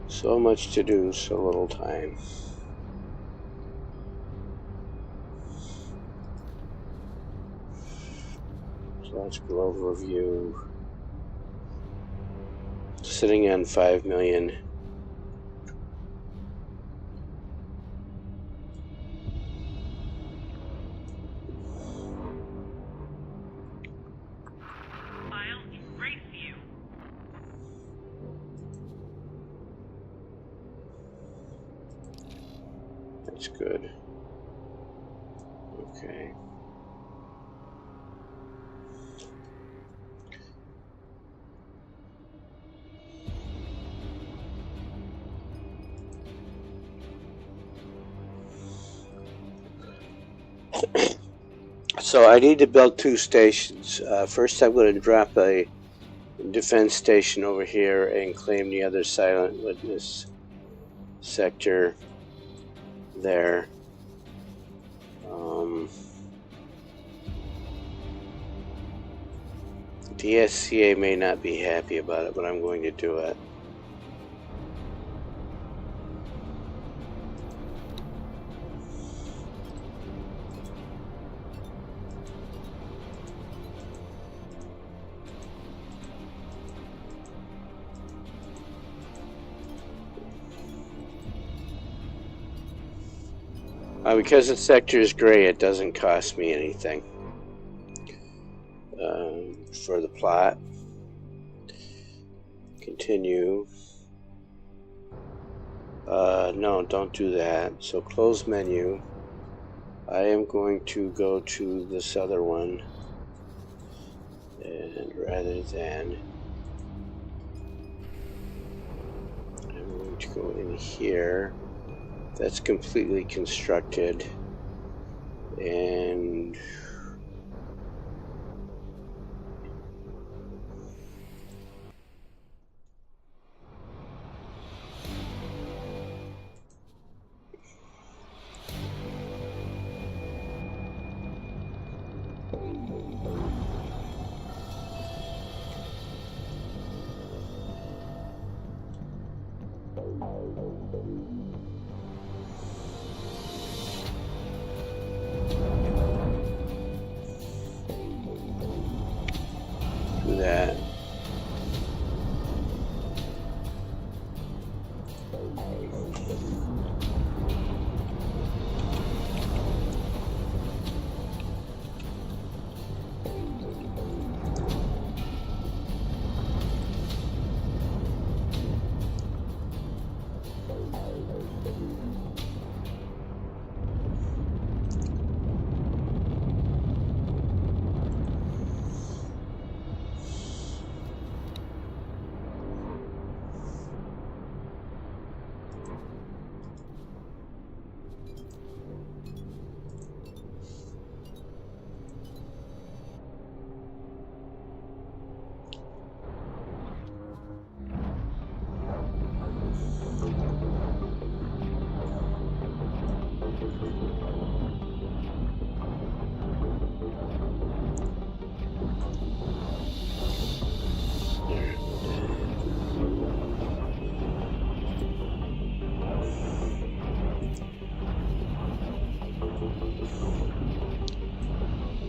So much to do, so little time. Let's go overview. Sitting on 5 million. I'll embrace you. That's good. Okay. So I need to build 2 stations. First I'm going to drop a defense station over here and claim the other silent witness sector there. The SCA may not be happy about it, but I'm going to do it. Because the sector is gray, it doesn't cost me anything for the plot. Continue. No, don't do that. So close menu. I am going to go to this other one, and rather than, I'm going to go in here. That's completely constructed, and do that.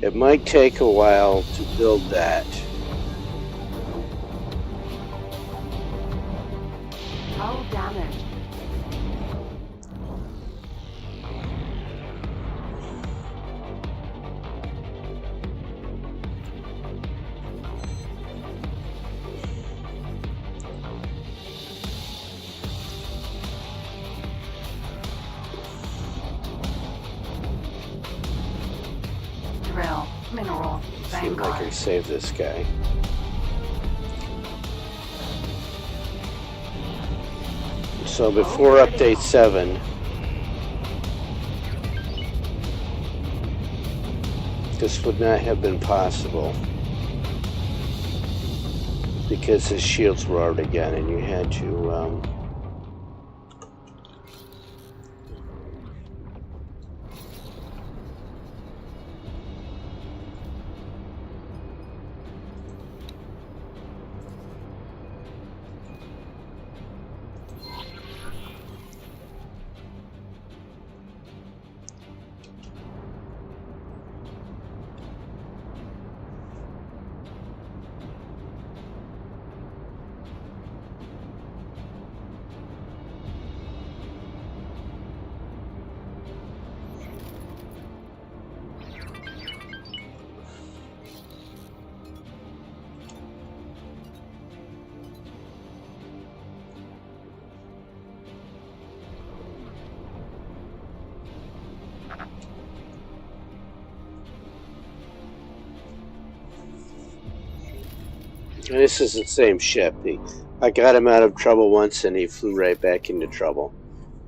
It might take a while to build that. Hull damaged. Drill, mineral, See if I Vanguard. can save this guy. So before update 7, this would not have been possible because his shields were out again, and you had to and this is the same ship. I got him out of trouble once and he flew right back into trouble.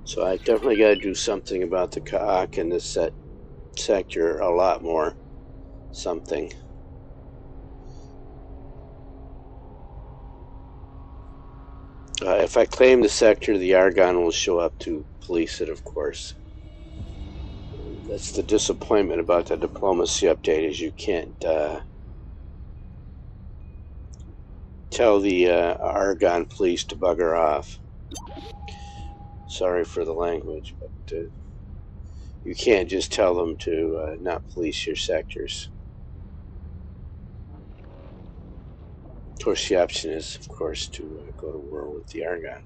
So I definitely got to do something about the Ka'ak in this sector, a lot more something. If I claim the sector, the Argon will show up to police it, of course. That's the disappointment about the diplomacy update, is you can't tell the Argon police to bugger off. Sorry for the language, but you can't just tell them to not police your sectors. Of course, the option is, of course, to go to war with the Argon.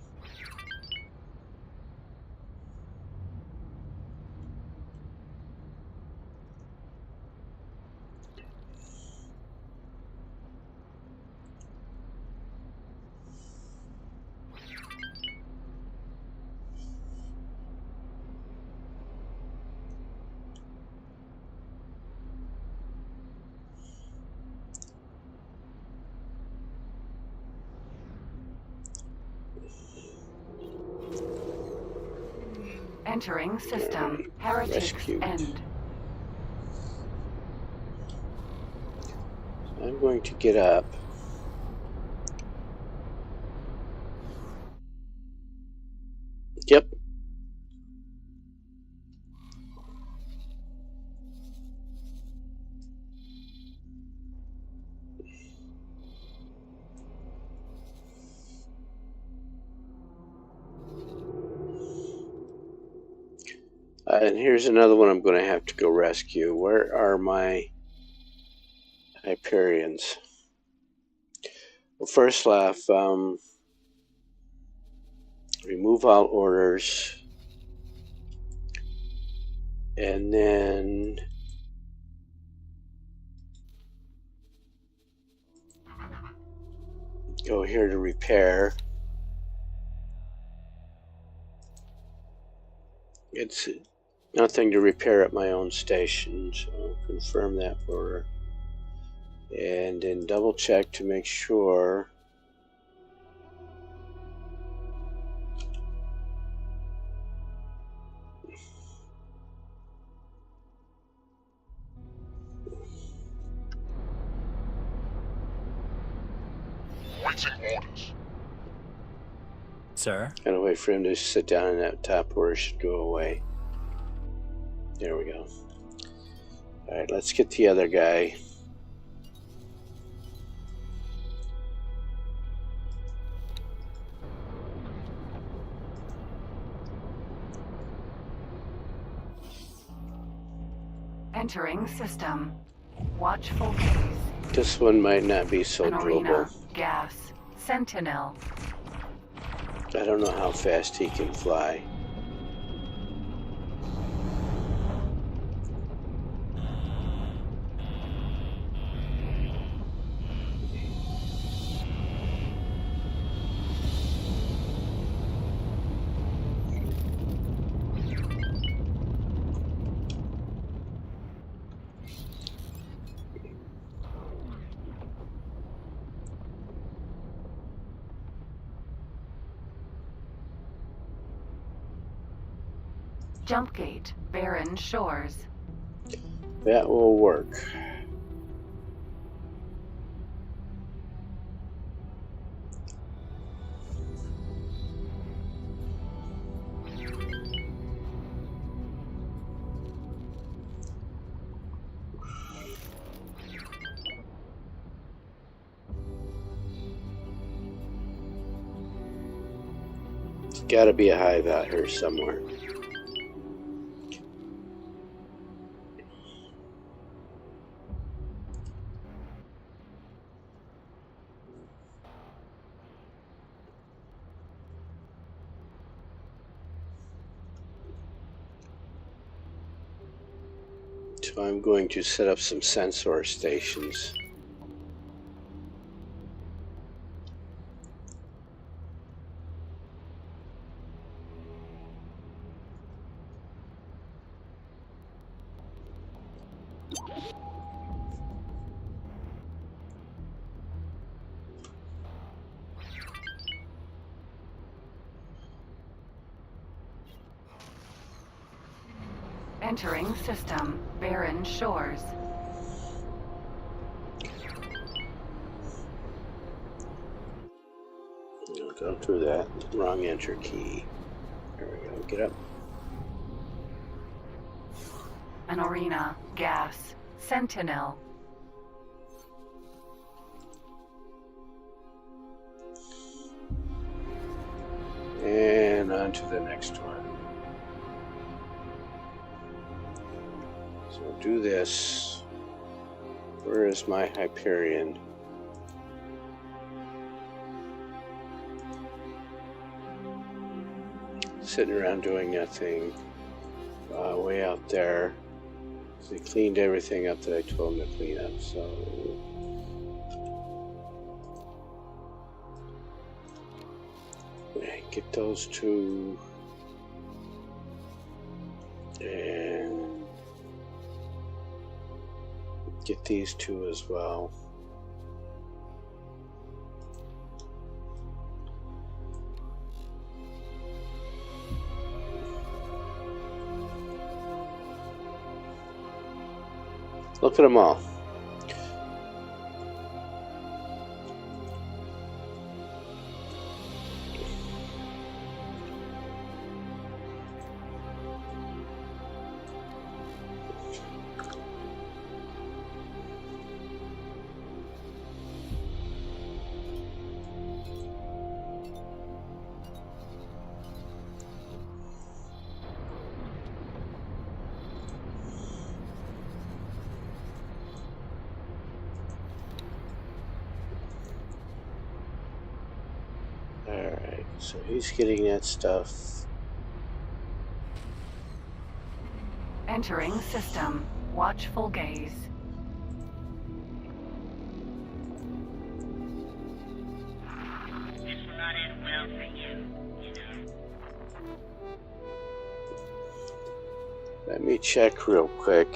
Entering system. Heritage Rescued. end. I'm going to get up. Yep. And here's another one I'm going to have to go rescue. Where are my Hyperions? Well, first off, remove all orders. And then go here to repair. It's nothing to repair at my own station, so I'll confirm that order. And then double check to make sure Waiting orders. Sir? gotta wait for him to sit down, and that top order should go away. There we go. Alright, let's get the other guy. Entering system. Watchful gaze. This one might not be so An arena. doable. Gas. Sentinel. I don't know how fast he can fly. Jump gate. Barren shores. That will work. There's got to be a hive out here somewhere. So I'm going to set up some sensor stations. Entering system. Barren shores. No, don't do that. Wrong enter key. There we go. Get up. An arena. Gas. Sentinel. And on to the next one. So do this. Where is my Hyperion? Sitting around doing nothing. Way out there. They cleaned everything up that I told them to clean up, so... Get those two. And get these two as well. Look at them all. Alright, so he's getting that stuff. Entering system. Watchful gaze. This will not end well for you, you know. Let me check real quick.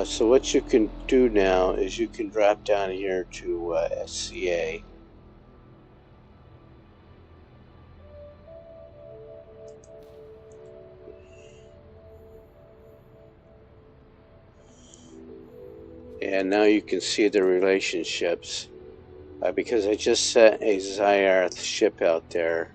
So what you can do now is you can drop down here to SCA. And now you can see the relationships. Because I just sent a Zyarth ship out there.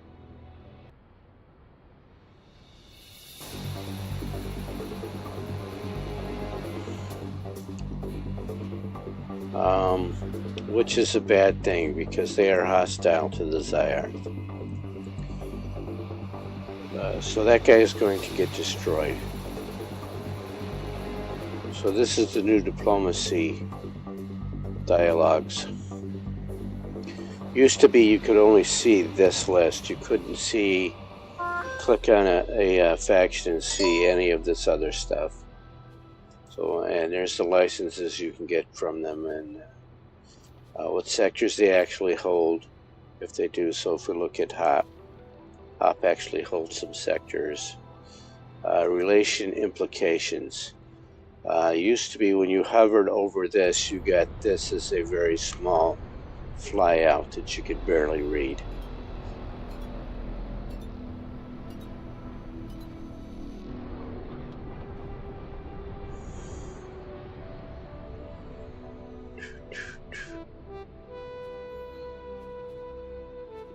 Which is a bad thing because they are hostile to the Zyarth. So that guy is going to get destroyed. So this is the new diplomacy dialogues. Used to be you could only see this list. You couldn't see, click on a faction and see any of this other stuff. So, and there's the licenses you can get from them, and what sectors they actually hold, if they do. So if we look at HOP actually holds some sectors. Relation implications. Used to be when you hovered over this, you got this as a very small flyout that you could barely read.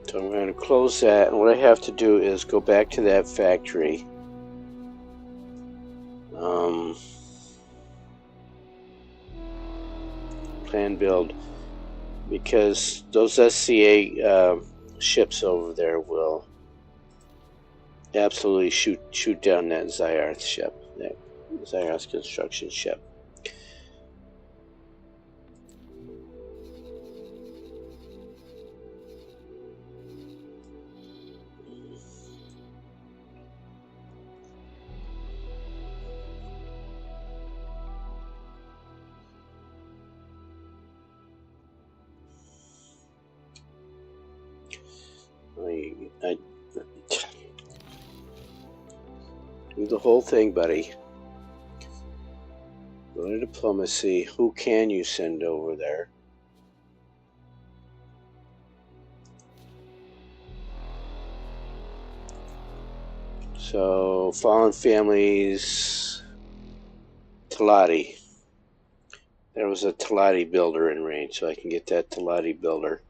So I'm going to close that, and what I have to do is go back to that factory. Plan build, because those SCA ships over there will absolutely shoot down that Xyarth ship, that Xyarth construction ship. I do the whole thing, buddy. Go to diplomacy. Who can you send over there? So, Fallen Families, Talati. There was a Talati builder in range, so I can get that Talati builder.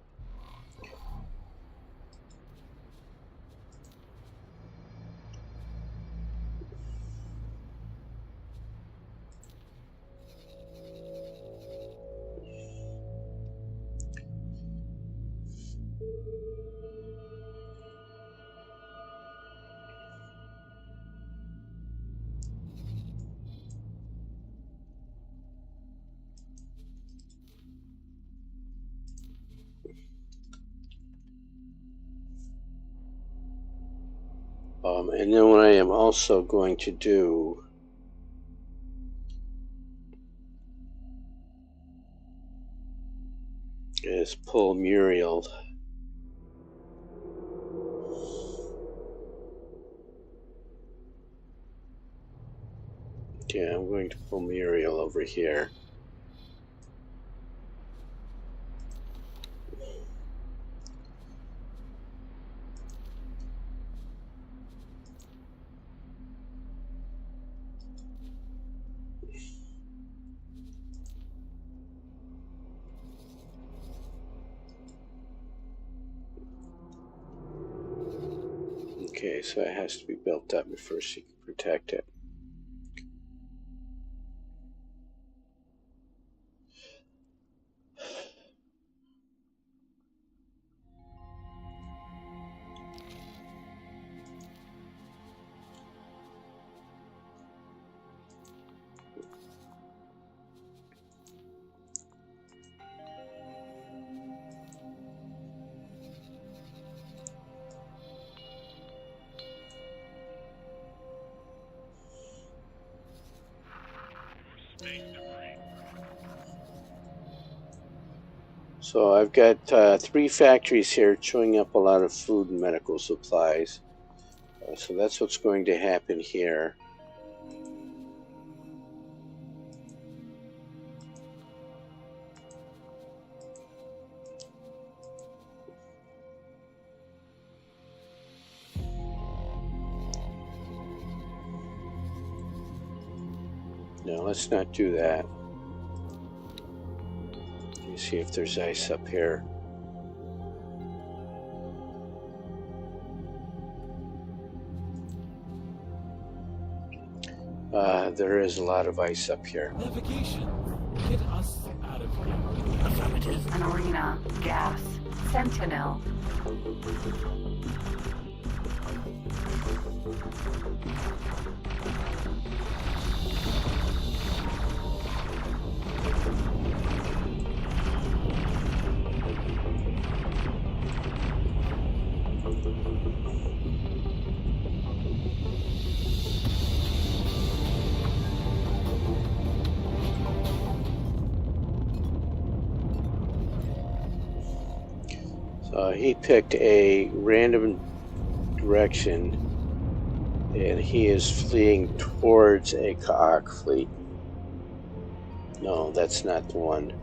And then what I am also going to do is pull Muriel. Yeah, I'm going to pull Muriel over here. Okay, so it has to be built up before she can protect it. So I've got 3 factories here chewing up a lot of food and medical supplies. So that's what's going to happen here. No, let's not do that. Let me see if there's ice up here. There is a lot of ice up here. Navigation. Get us out of here. Affirmative. An arena. Gas. Sentinel. He picked a random direction, and he is fleeing towards a Kaak fleet. No, that's not the one.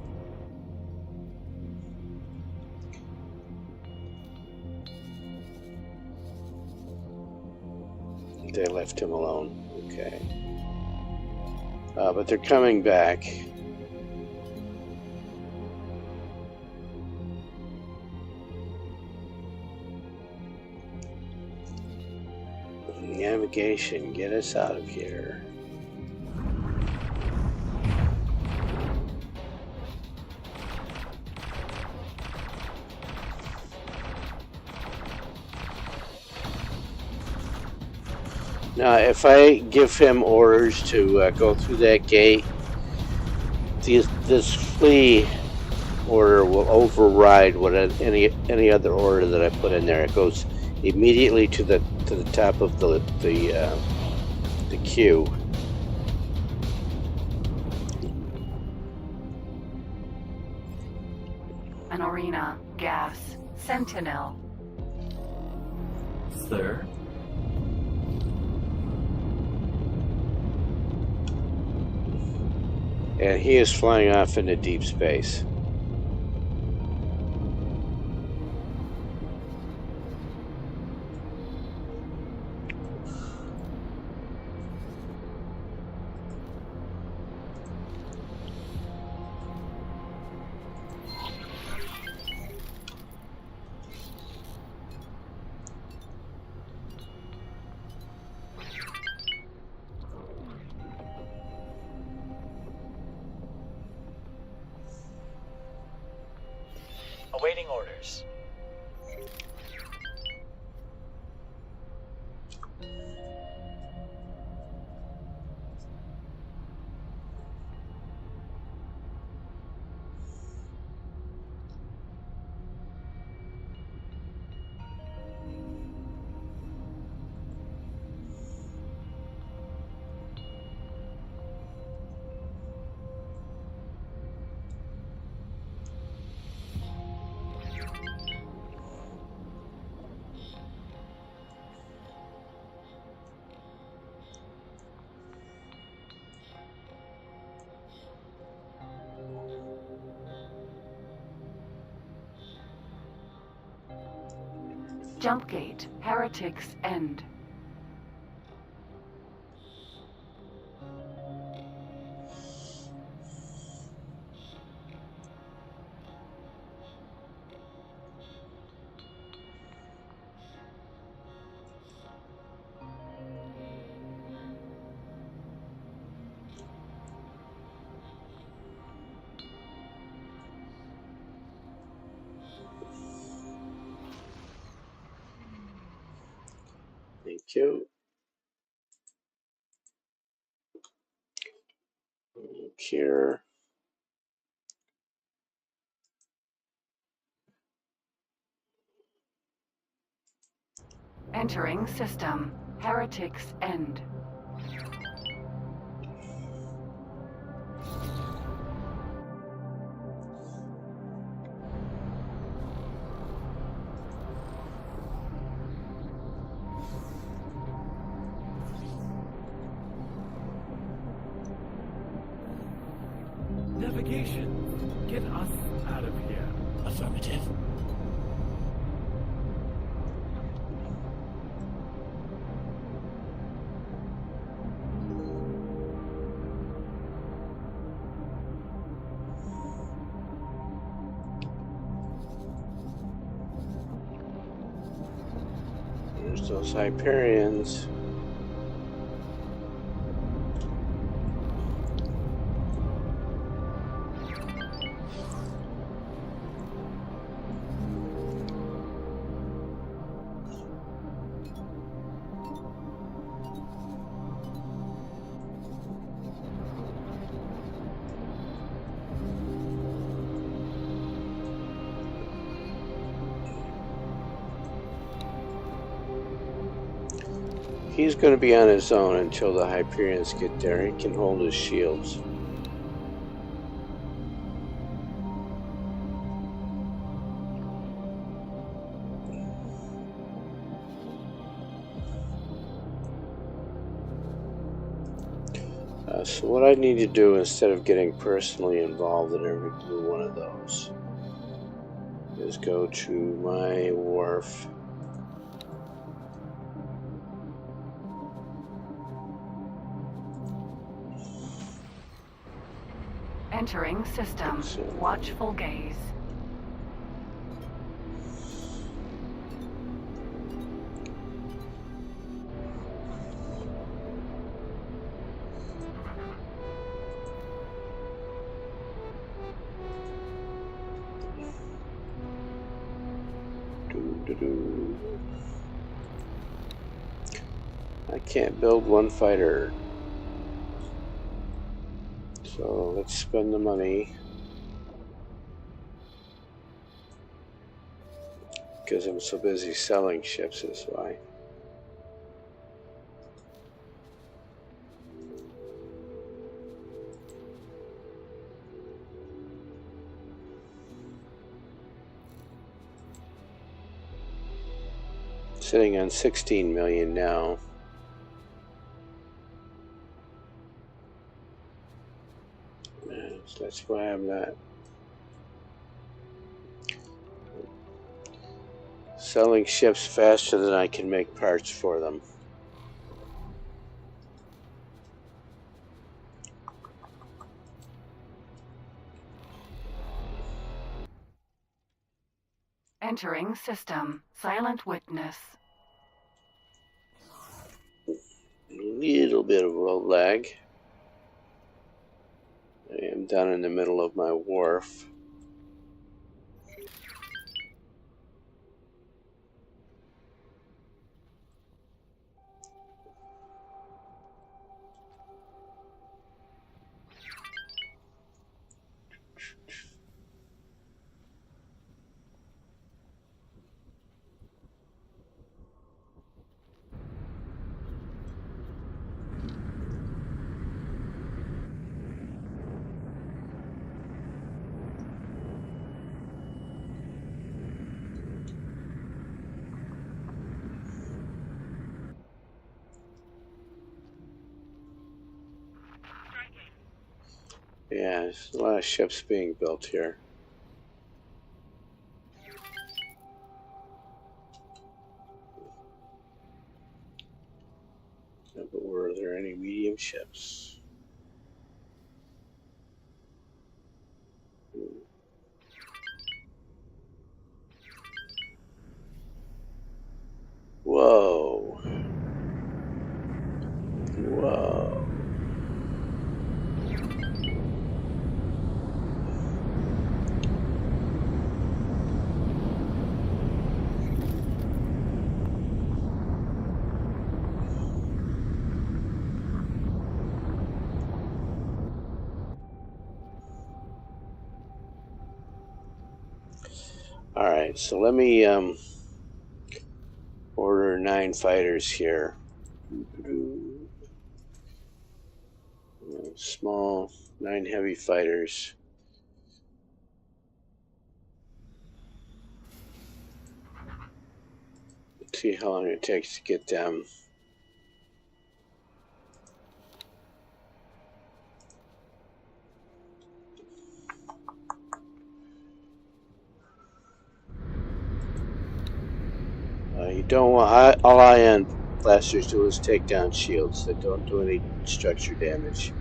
They left him alone. Okay. But they're coming back. Navigation, get us out of here. Now, if I give him orders to go through that gate, this flee order will override what any other order that I put in there. It goes immediately to the top of the queue. An arena, gas, Sentinel. Sir? And he is flying off into deep space. Awaiting orders. Jump gate, Heretics End. Thank you. Here. Entering system, Heretics End. Navigation, get us out of here. Affirmative. There's those Hyperions. He's going to be on his own until the Hyperions get there. He can hold his shields. So what I need to do, instead of getting personally involved in every blue one of those, is go to my wharf. Entering system. Watchful gaze. I can't build one fighter, so let's spend the money, because I'm so busy selling ships is why. Sitting on 16 million now. So that's why I'm not selling ships faster than I can make parts for them. Entering system. Silent witness. A little bit of road lag. I am down in the middle of my wharf. Yeah, there's a lot of ships being built here. Yeah, but were there any medium ships? Whoa. Whoa. Alright, so let me order 9 fighters here. Small, 9 heavy fighters. Let's see how long it takes to get them. You don't want, all ion blasters do is take down shields that don't do any structure damage.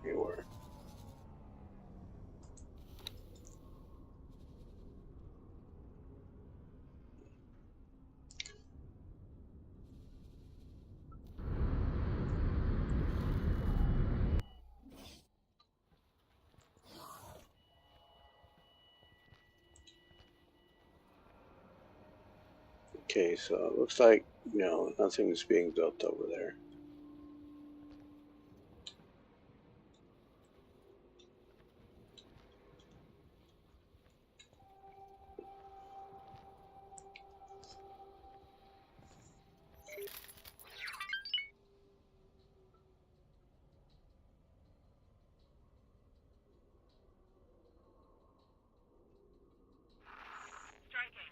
everywhere. Okay, so it looks like, no, nothing's being built over there. Striking.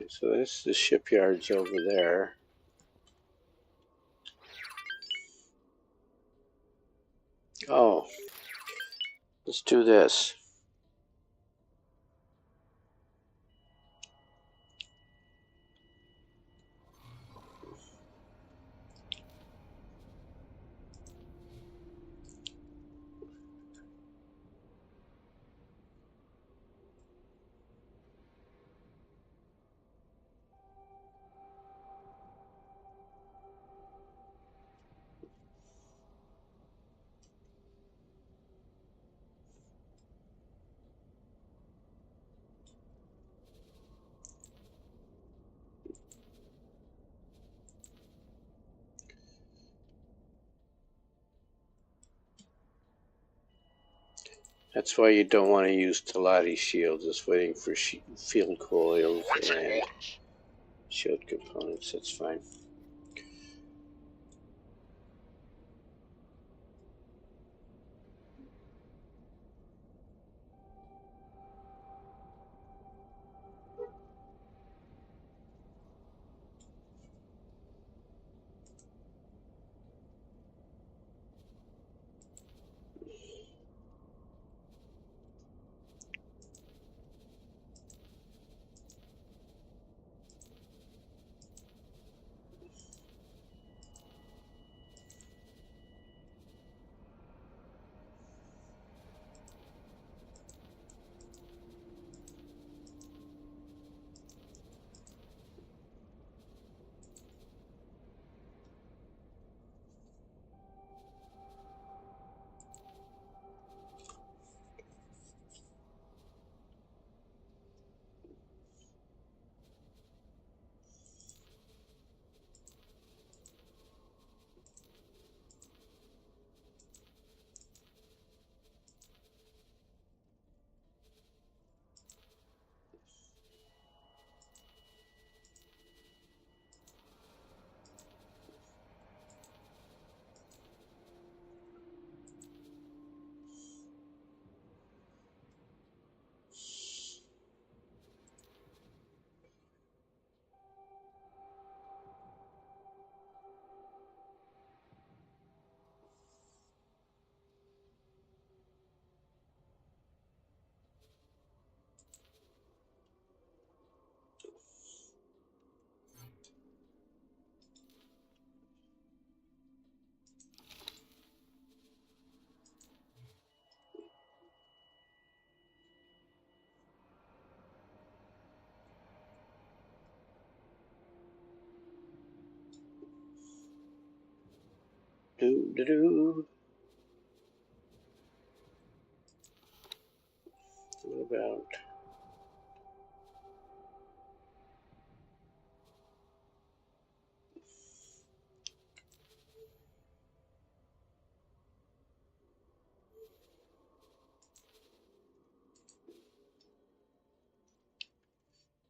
So this the shipyard's over there. Oh, let's do this. That's why you don't want to use Telati shields. It's waiting for field coils Waiting and orders. shield components. That's fine. Do do do. What about?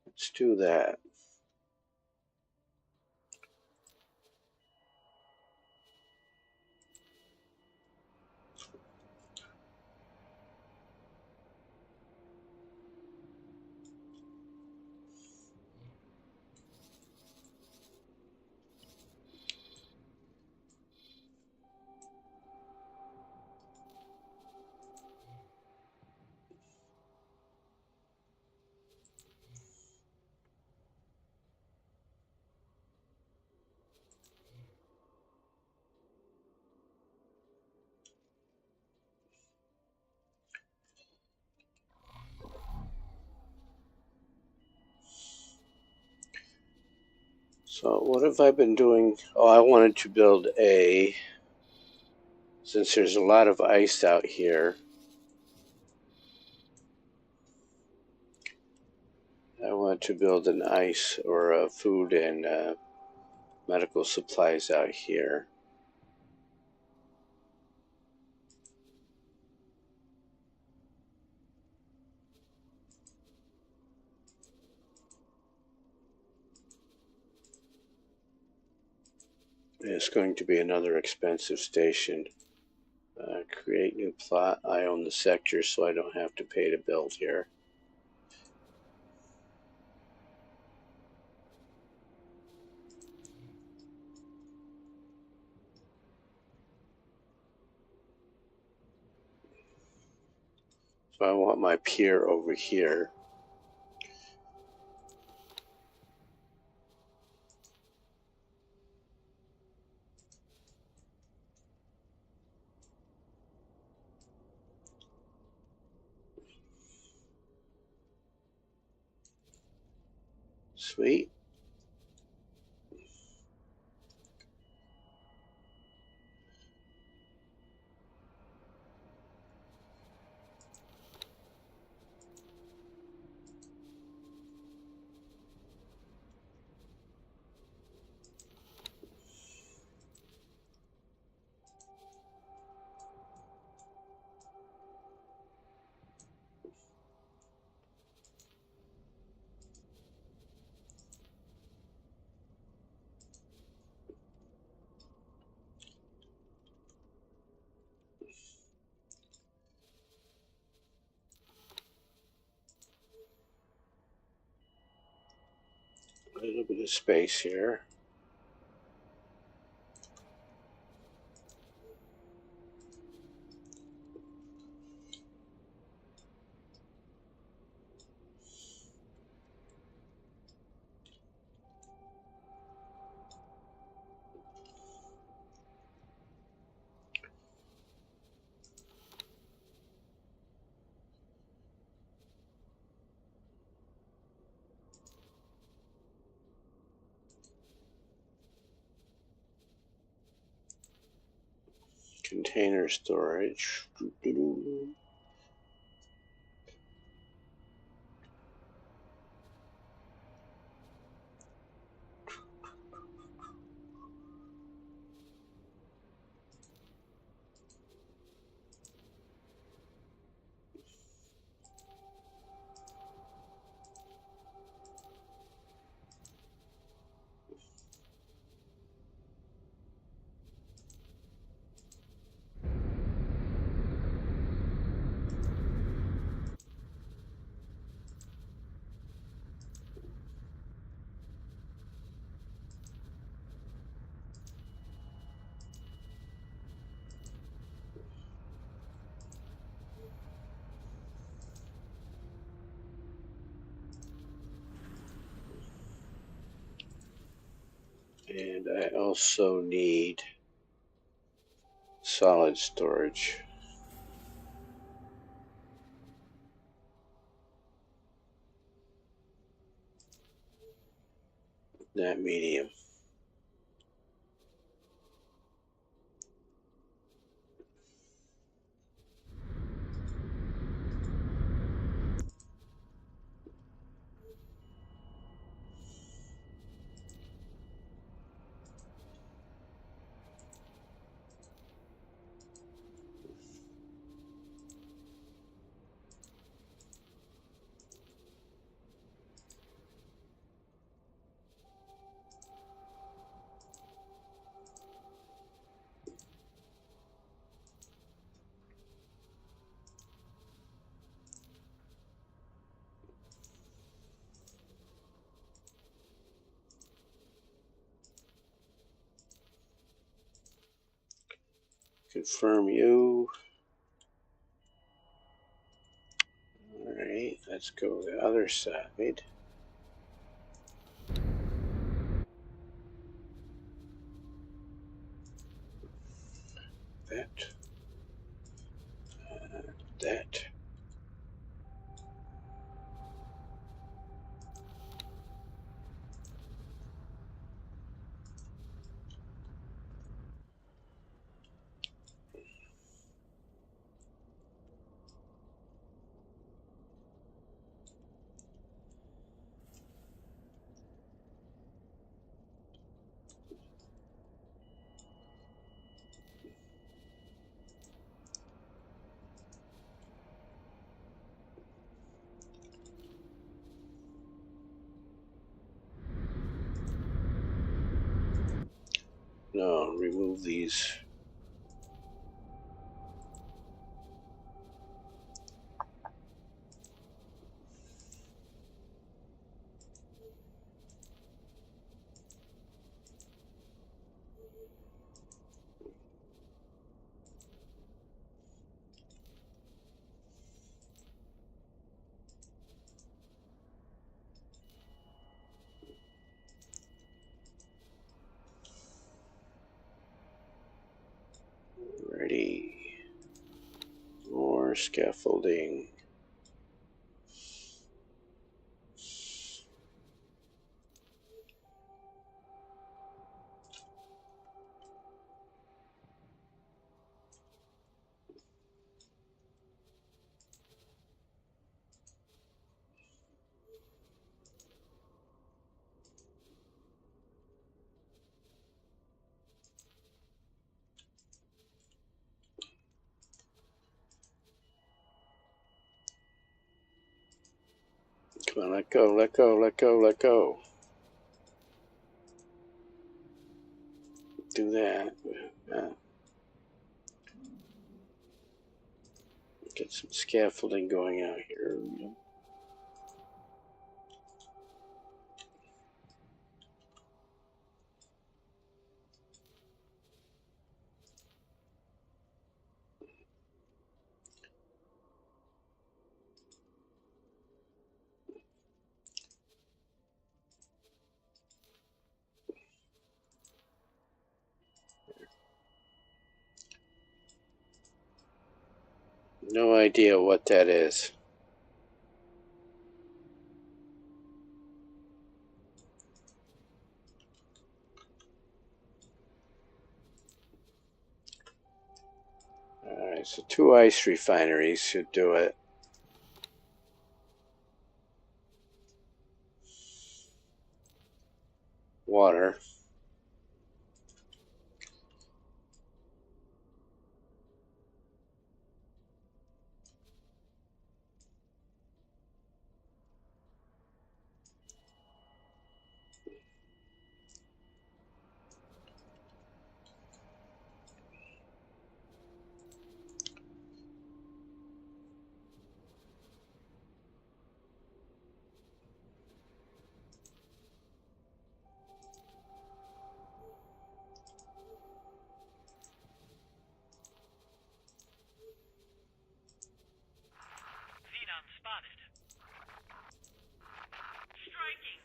Let's do that. So what have I been doing? Oh, I wanted to build a, since there's a lot of ice out here, I want to build an ice or a food and medical supplies out here. It's going to be another expensive station. Create new plot. I own the sector, so I don't have to pay to build here. So I want my pier over here. Sweet. A little bit of space here. Container storage. And I also need solid storage. That medium. Confirm you. Alright, let's go the other side. That. No, remove these. Ready. More scaffolding. Come on, let go, let go, let go, let go. Do that. Get some scaffolding going out here. No idea what that is. Alright, so 2 ice refineries should do it. Water. Xenon spotted. Striking.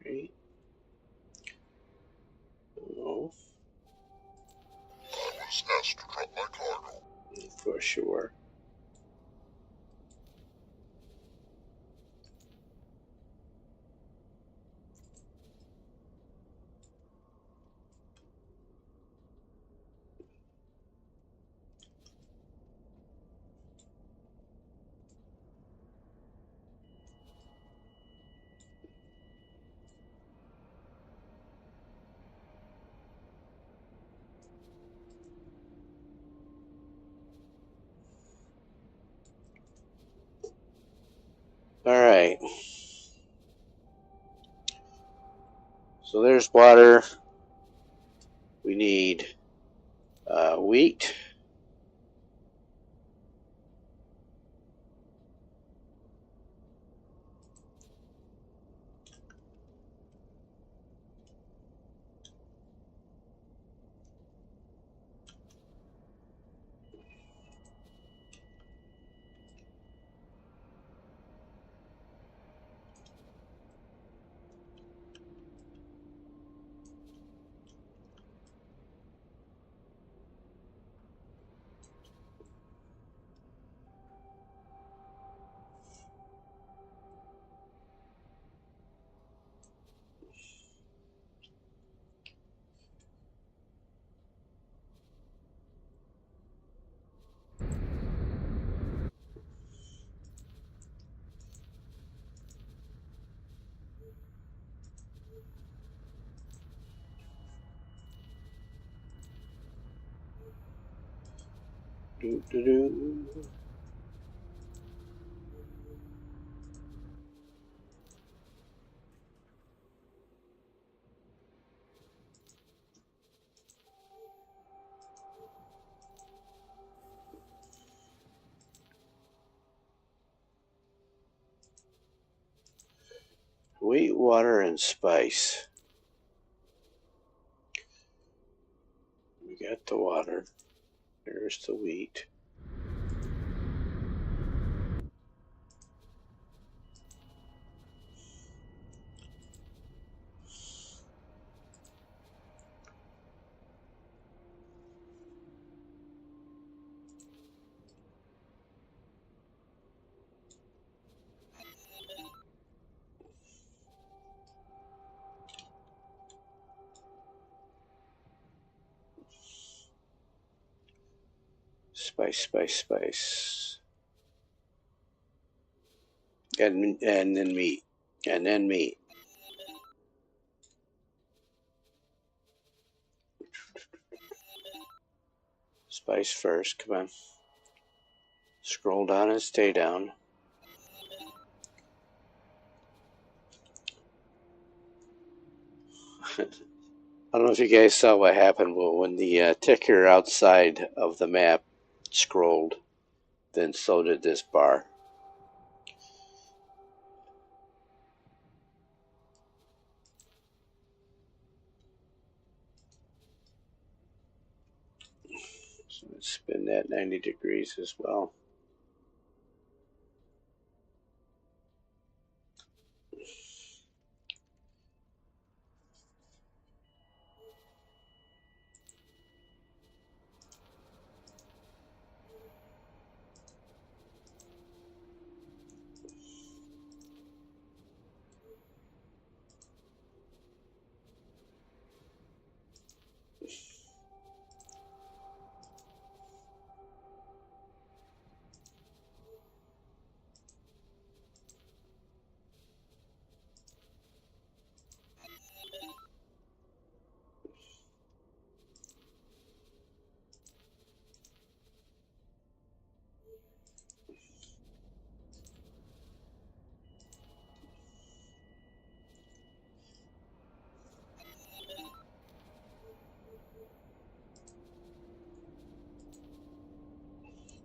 Alright. Oh, I was asked to drop my cargo. for sure. Alright. So there's water. We need wheat. Doo-doo-doo. Wheat, water, and spice. We got the water. There's the wheat. Spice, spice, spice. And then meat. And then meat. Spice first, come on. Scroll down and stay down. I don't know if you guys saw what happened, but when the ticker outside of the map scrolled, then so did this bar. So let's spin that 90 degrees as well.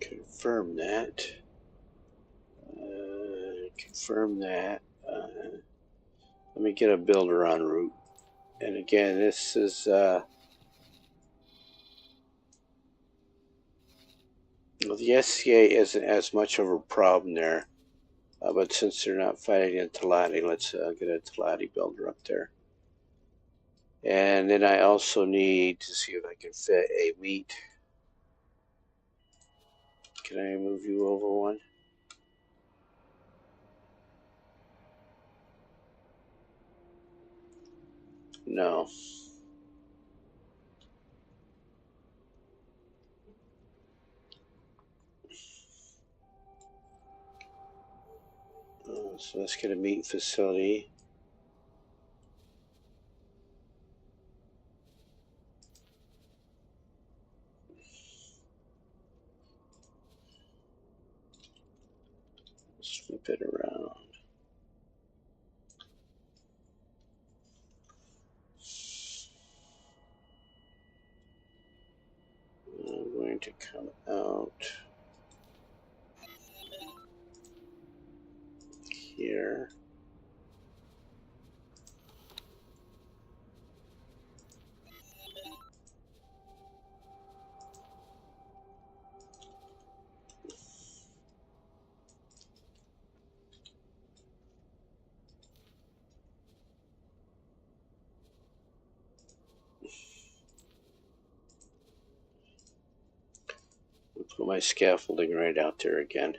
Confirm that. Confirm that. Let me get a builder en route. And again, this is well, the SCA isn't as much of a problem there, but since they're not fighting in Talati, let's get a Talati builder up there. And then I also need to see if I can fit a wheat. Can I move you over one? No. So let's get a meat facility. Let's flip it around. I'm going to come out here. Put my scaffolding right out there again.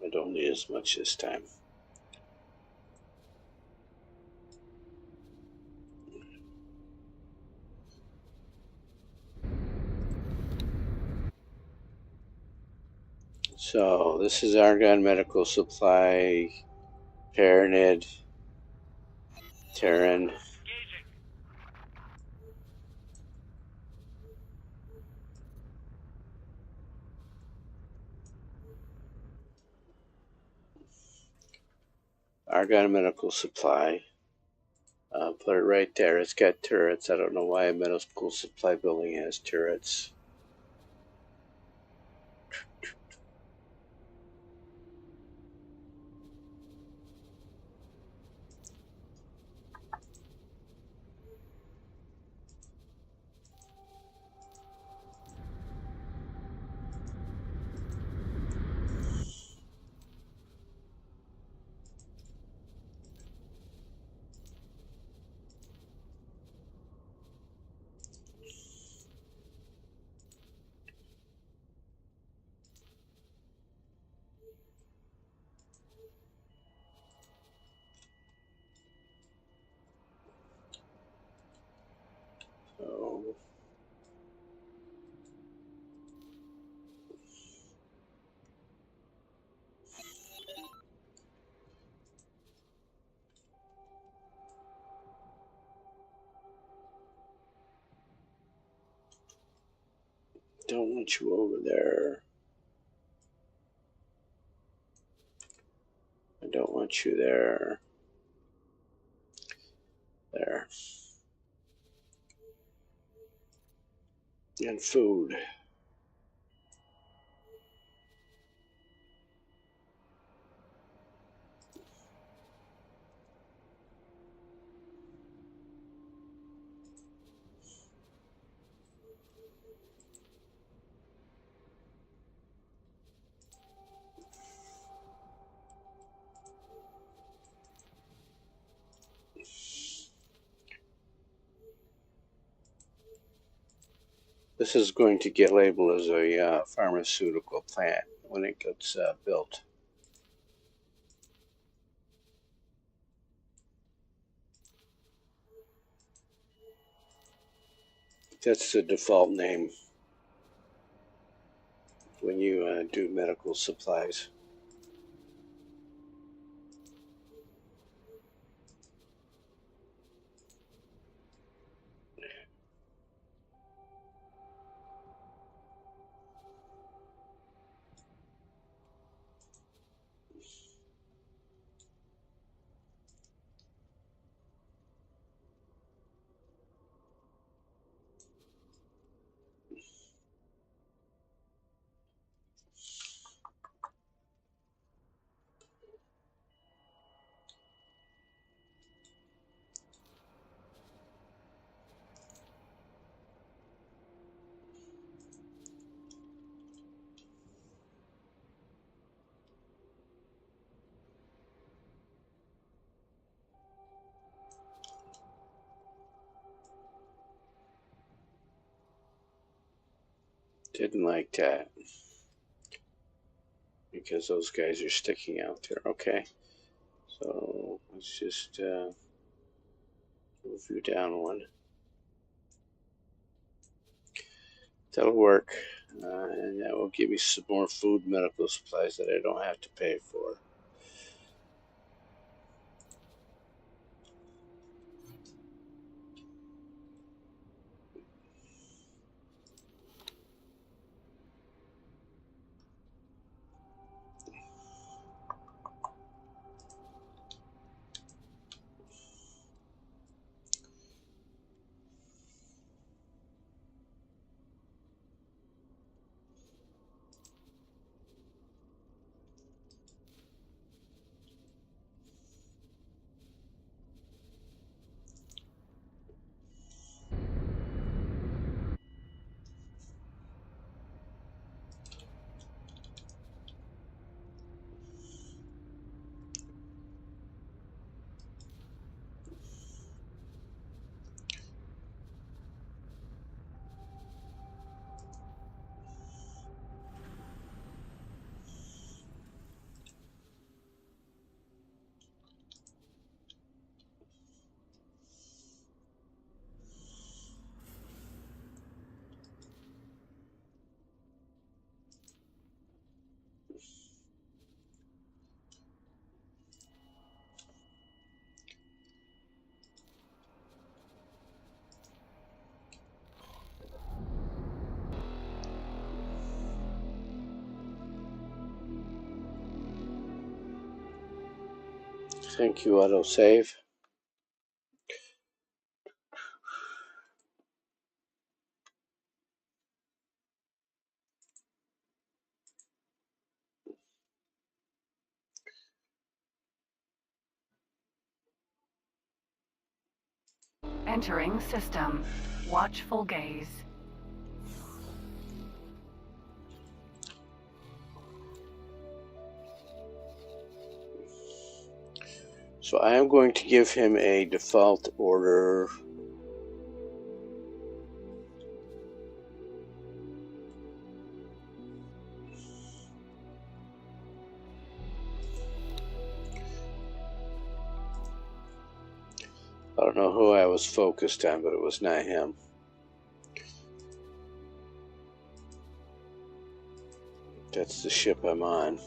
I don't need as much this time. So this is Argon Medical Supply, Paranid, Terran. Engaging. Argon medical supply. Put it right there. It's got turrets. I don't know why a medical supply building has turrets. So, don't want you over there. I don't want you there. There. And food. This is going to get labeled as a pharmaceutical plant when it gets built. That's the default name when you do medical supplies. Didn't like that because those guys are sticking out there. Okay, so let's just move you down one. That'll work, and that will give me some more food medical supplies that I don't have to pay for. Thank you, autosave. Entering system. Watchful gaze. So I am going to give him a default order. I don't know who I was focused on, but it was not him. That's the ship I'm on.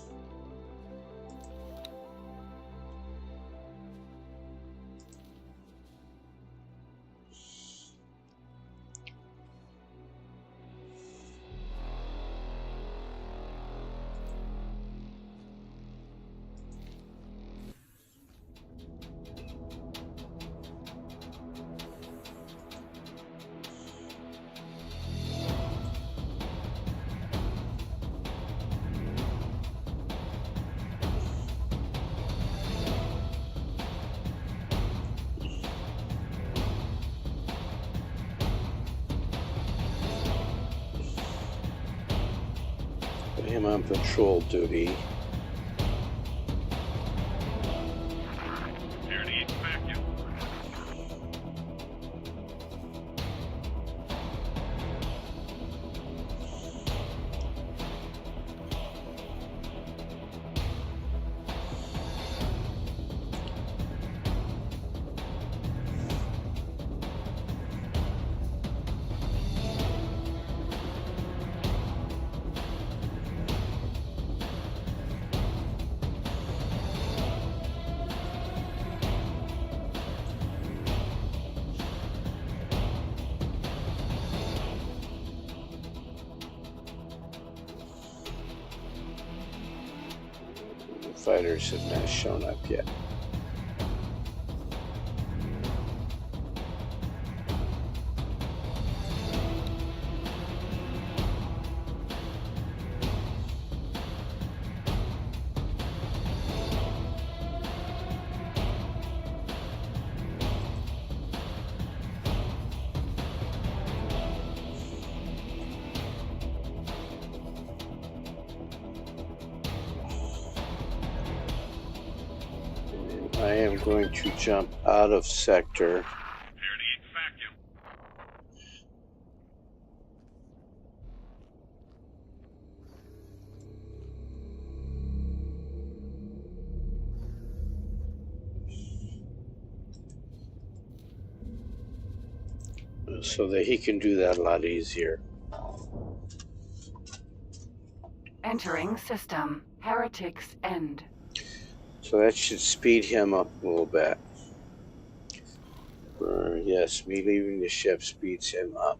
Put him on patrol duty. Here to eat vacuum. The fighters have not shown up yet. I am going to jump out of sector. Here to eat vacuum. So that he can do that a lot easier. Entering system. Heretics end. So that should speed him up a little bit. Yes, me leaving the ship speeds him up.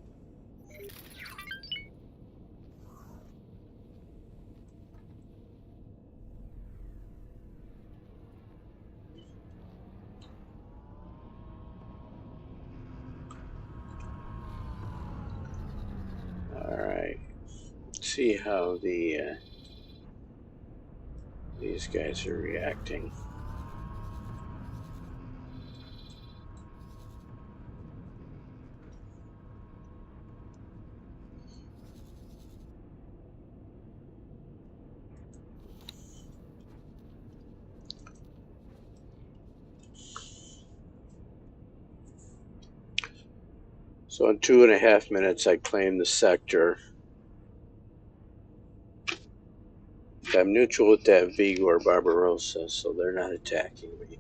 Alright. See how the these guys are reacting. So in 2.5 minutes I claim the sector. I'm neutral with that Vigor Barbarossa, so they're not attacking me.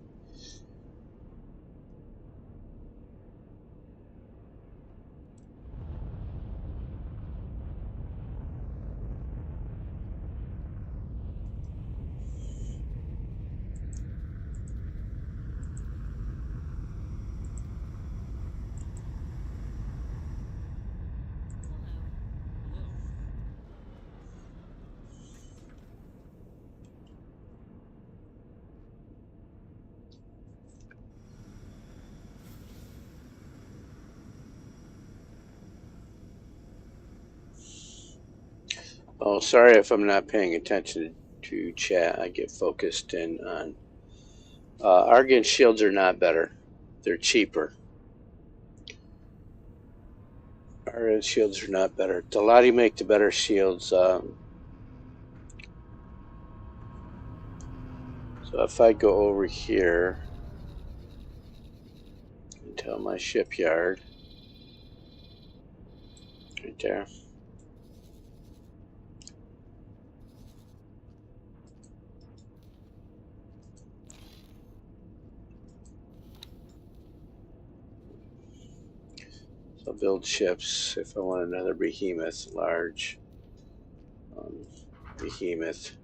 Oh, sorry if I'm not paying attention to chat. I get focused in on. Argon shields are not better. They're cheaper. Argon shields are not better. Delati make the better shields. So if I go over here into my shipyard, right there. So I'll build ships if I want another behemoth, large behemoth.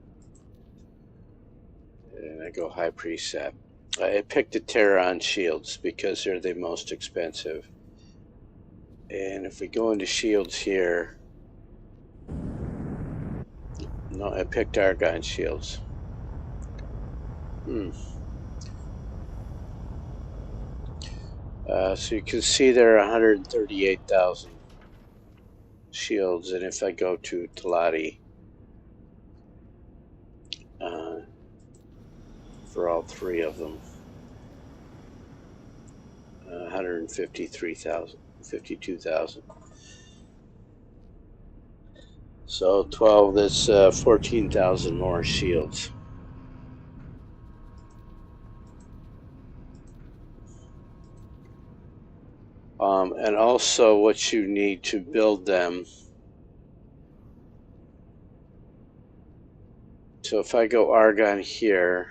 And I go high preset. I picked the Terran shields because they're the most expensive. And if we go into shields here, no, I picked Argon shields. So you can see there are 138,000 shields, and if I go to Telati, for all three of them, 153,000, 52,000. So 12, that's 14,000 more shields. And also what you need to build them. So if I go Argon here,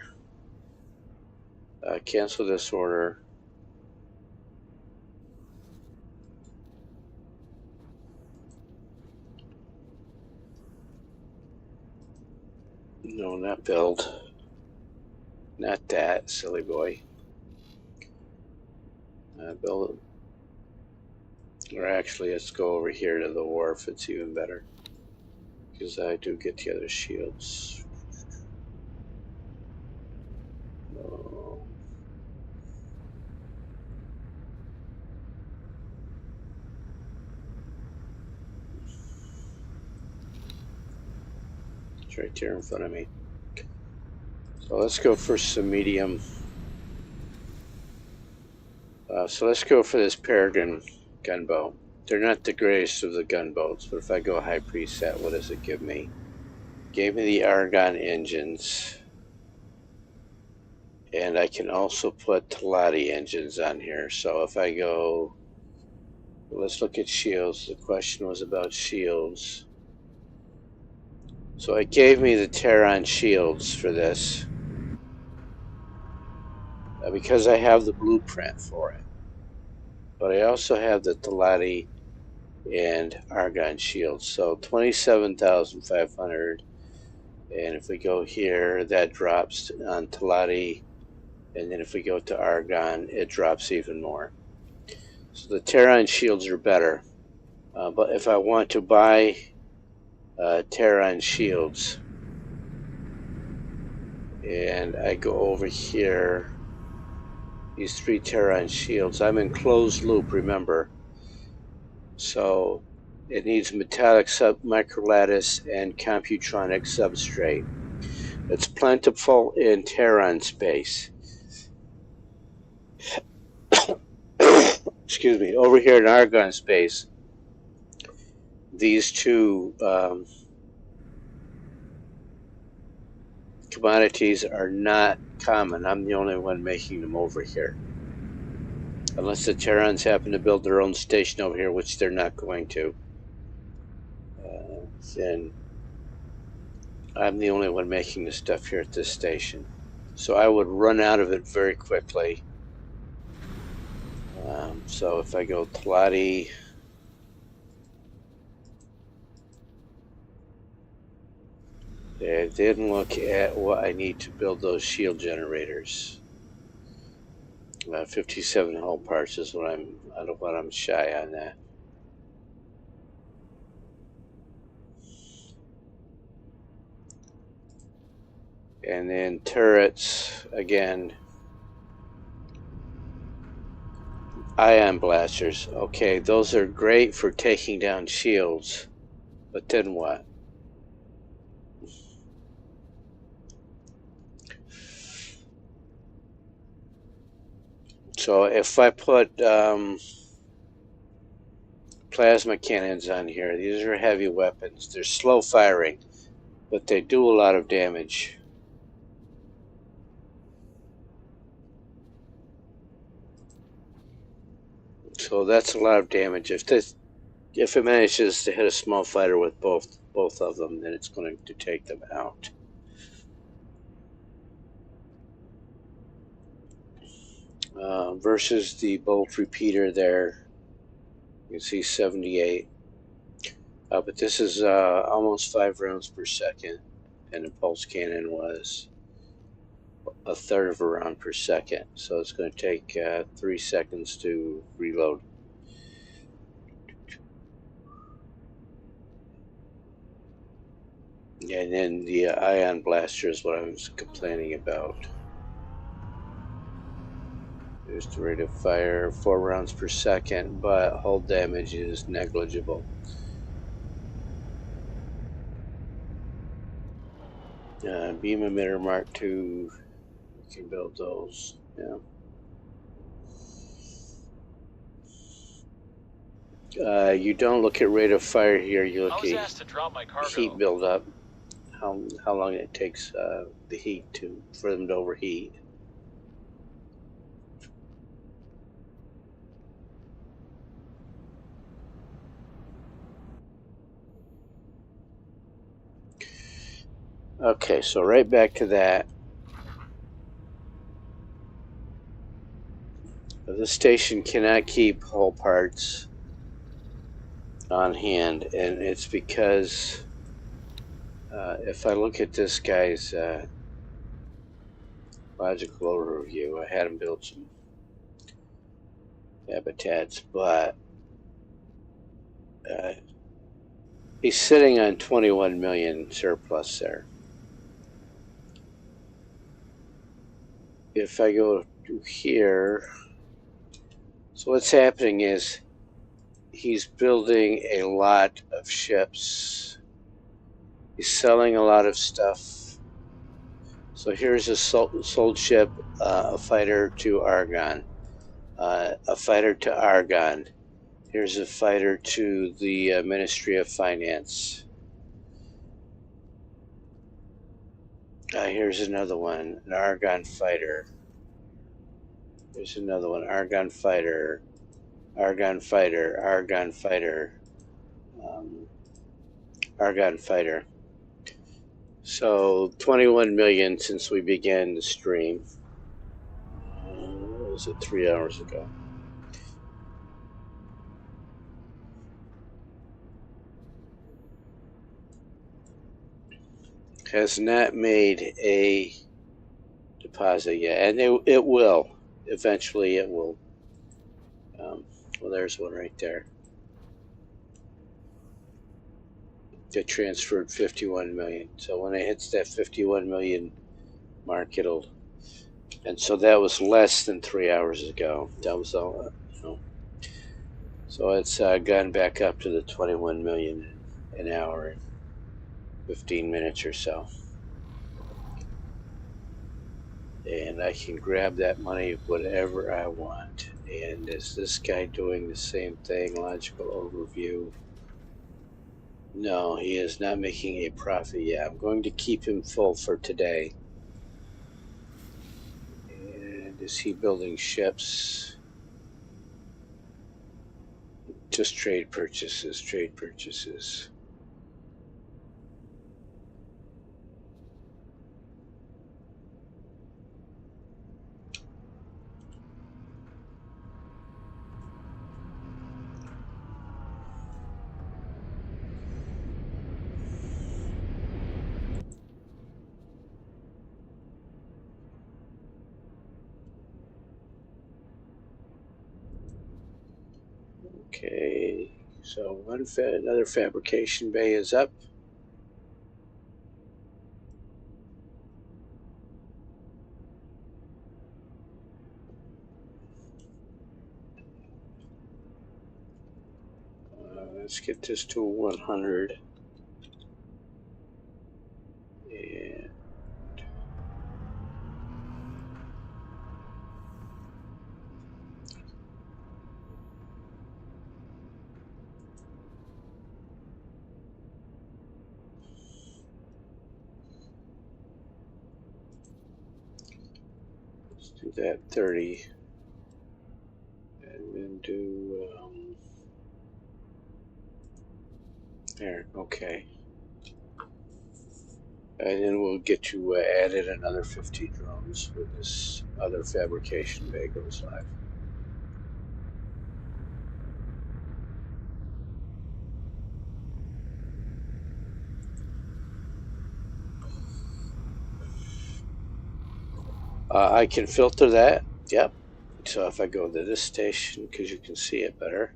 cancel this order. No, not build. Not that, silly boy. Build it. Or actually, let's go over here to the wharf. It's even better. Because I do get the other shields. No. It's right here in front of me. So let's go for some medium. So let's go for this Peregrine gunboat. They're not the greatest of the gunboats, but if I go high preset, what does it give me? Gave me the Argon engines. And I can also put Telati engines on here. So if I go, let's look at shields. The question was about shields. So it gave me the Terran shields for this. Because I have the blueprint for it. But I also have the Telati and Argon shields. So 27,500. And if we go here, that drops on Telati. And then if we go to Argon, it drops even more. So the Terran shields are better. But if I want to buy Terran shields, and I go over here, these 3 Terran shields, I'm in closed loop, remember. So it needs metallic microlattice and computronic substrate. It's plentiful in Terran space. Excuse me, over here in Argon space, these two commodities are not common. I'm the only one making them over here. Unless the Terrans happen to build their own station over here, which they're not going to. Then I'm the only one making the stuff here at this station. So I would run out of it very quickly. So if I go Telati, and then look at what I need to build those shield generators. 57 hull parts is what I'm shy on that. And then turrets, again, ion blasters. Okay, those are great for taking down shields, but then what? So if I put plasma cannons on here, these are heavy weapons. They're slow firing, but they do a lot of damage. So that's a lot of damage. If it manages to hit a small fighter with both of them, then it's going to take them out. Versus the bolt repeater there, you can see 78. But this is almost 5 rounds per second, and the pulse cannon was a third of a round per second. So it's going to take 3 seconds to reload. And then the ion blaster is what I was complaining about. There's the rate of fire, 4 rounds per second, but hull damage is negligible. Beam emitter Mark II, we can build those. Yeah. You don't look at rate of fire here. You look I was at asked to drop my cargo. heat buildup. How long it takes the heat for them to overheat. Okay, so right back to that. This station cannot keep hull parts on hand, and it's because if I look at this guy's logical overview, I had him build some habitats, but he's sitting on 21 million surplus there. If I go to here, so what's happening is he's building a lot of ships. He's selling a lot of stuff. So here's a sold ship, a fighter to Argon, a fighter to Argon. Here's a fighter to the Ministry of Finance. Here's another one, an Argon fighter. There's another one, Argon fighter, Argon fighter, Argon fighter, Argon fighter. So 21 million since we began the stream. What was it, 3 hours ago? Has not made a deposit yet, and it will. Eventually it will. Well, there's one right there. It transferred 51 million. So when it hits that 51 million mark, it'll. And so that was less than 3 hours ago. That was all. So it's gone back up to the 21 million an hour, 15 minutes or so. And I can grab that money whatever I want. And is this guy doing the same thing? Logical overview. No, he is not making a profit yet. I'm going to keep him full for today. And is he building ships? Just trade purchases, trade purchases. Okay, so another fabrication bay is up. Let's get this to 100. And Let's do that 30. And then do, there, okay. And then we'll get you added another 50 drones when this other fabrication bay goes live. I can filter that, yep. So if I go to this station, because you can see it better.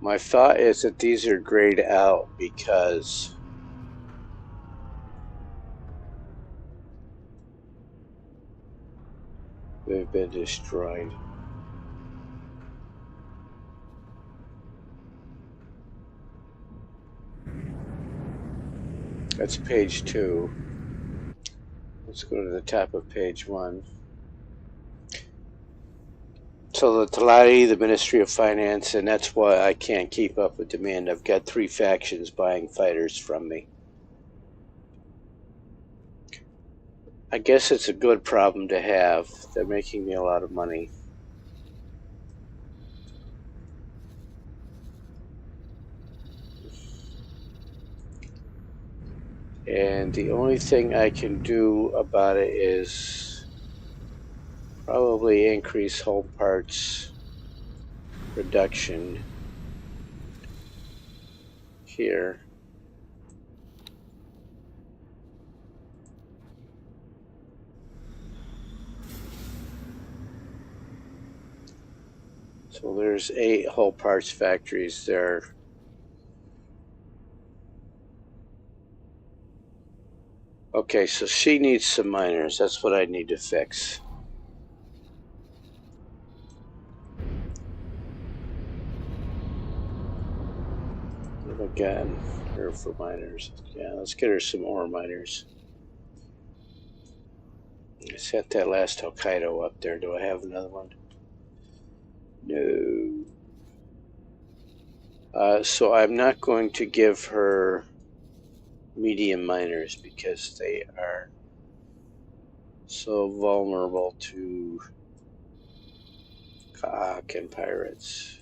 My thought is that these are grayed out because they've been destroyed. That's page 2. Let's go to the top of page 1. So the Talati, the Ministry of Finance, and that's why I can't keep up with demand. I've got 3 factions buying fighters from me. I guess it's a good problem to have. They're making me a lot of money. And the only thing I can do about it is probably increase home parts production here. So there's 8 whole parts factories there. Okay, so she needs some miners. That's what I need to fix. Again, her for miners. Yeah, let's get her some more miners. I set that last Hokkaido up there. Do I have another one? No. So I'm not going to give her medium miners because they are so vulnerable to Kaak and pirates.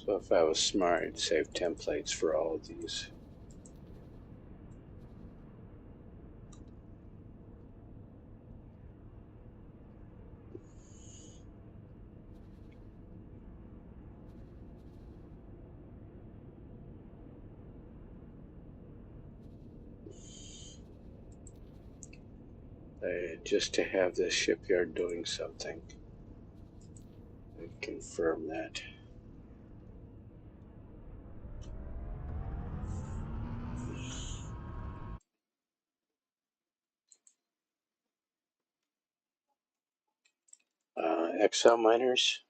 So if I was smart, I'd save templates for all of these. Just to have this shipyard doing something. I confirm that. Excel miners.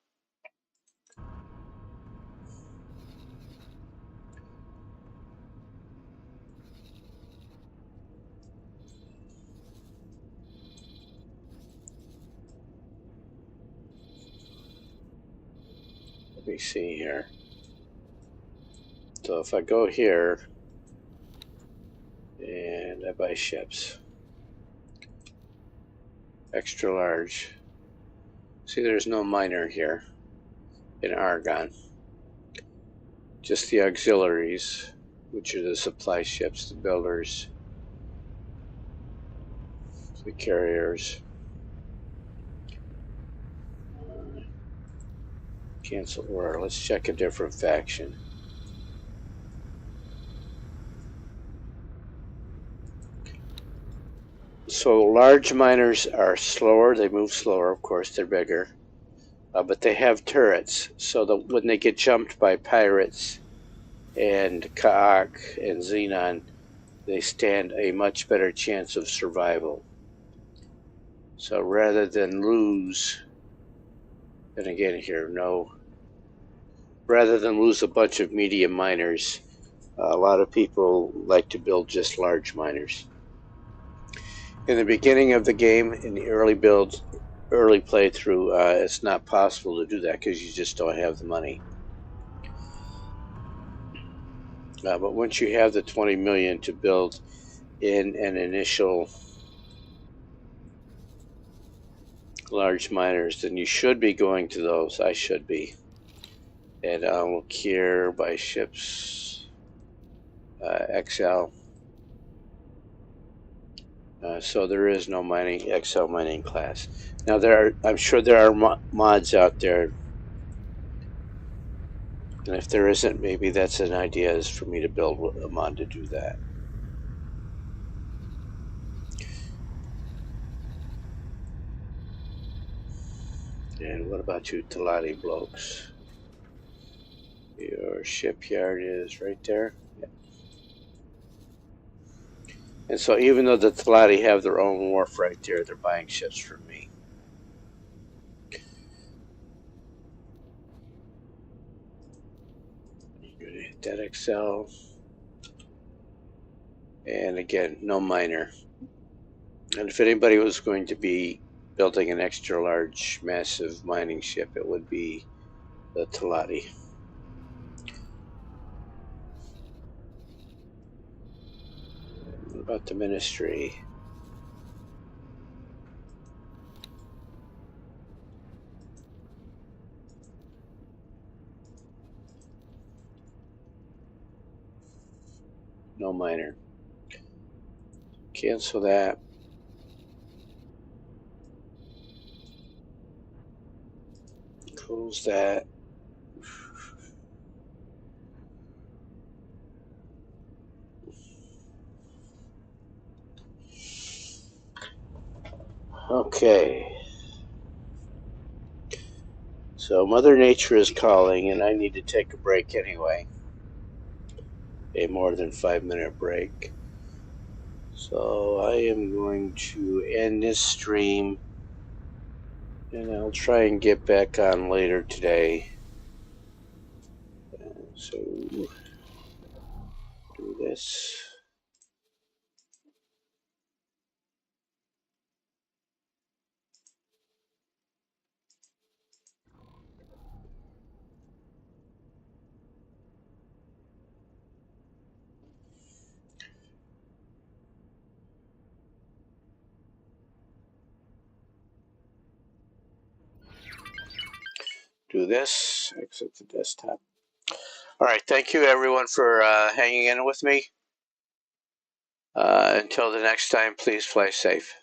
Let me see here. So if I go here and I buy ships, extra large. See, there's no miner here in Argon. Just the auxiliaries, which are the supply ships, the builders, the carriers. Cancel order. Let's check a different faction. So large miners are slower. They move slower, of course. They're bigger. But they have turrets, so that when they get jumped by pirates and Kaak and Xenon, they stand a much better chance of survival. So rather than lose, and again here, no, rather than lose a bunch of medium miners, a lot of people like to build just large miners. In the beginning of the game, in the early builds, early playthrough, it's not possible to do that because you just don't have the money. But once you have the 20 million to build in an initial large miners, then you should be going to those. I should be. And we'll cure by ships XL. So there is no mining XL mining class. Now I'm sure there are mods out there. And if there isn't, maybe that's an idea, is for me to build a mod to do that. And what about you Talati blokes? Your shipyard is right there. Yep. And so even though the Talati have their own wharf right there, they're buying ships from me. You're gonna hit that XL. And again, no miner. And if anybody was going to be building an extra large, massive mining ship, it would be the Talati. What about the Ministry? No miner. Cancel that. Close that. Okay. So Mother Nature is calling, and I need to take a break anyway. A more than 5-minute break. So I am going to end this stream, and I'll try and get back on later today. So do this. Do this. Exit the desktop. All right. Thank you, everyone, for hanging in with me. Until the next time, please fly safe.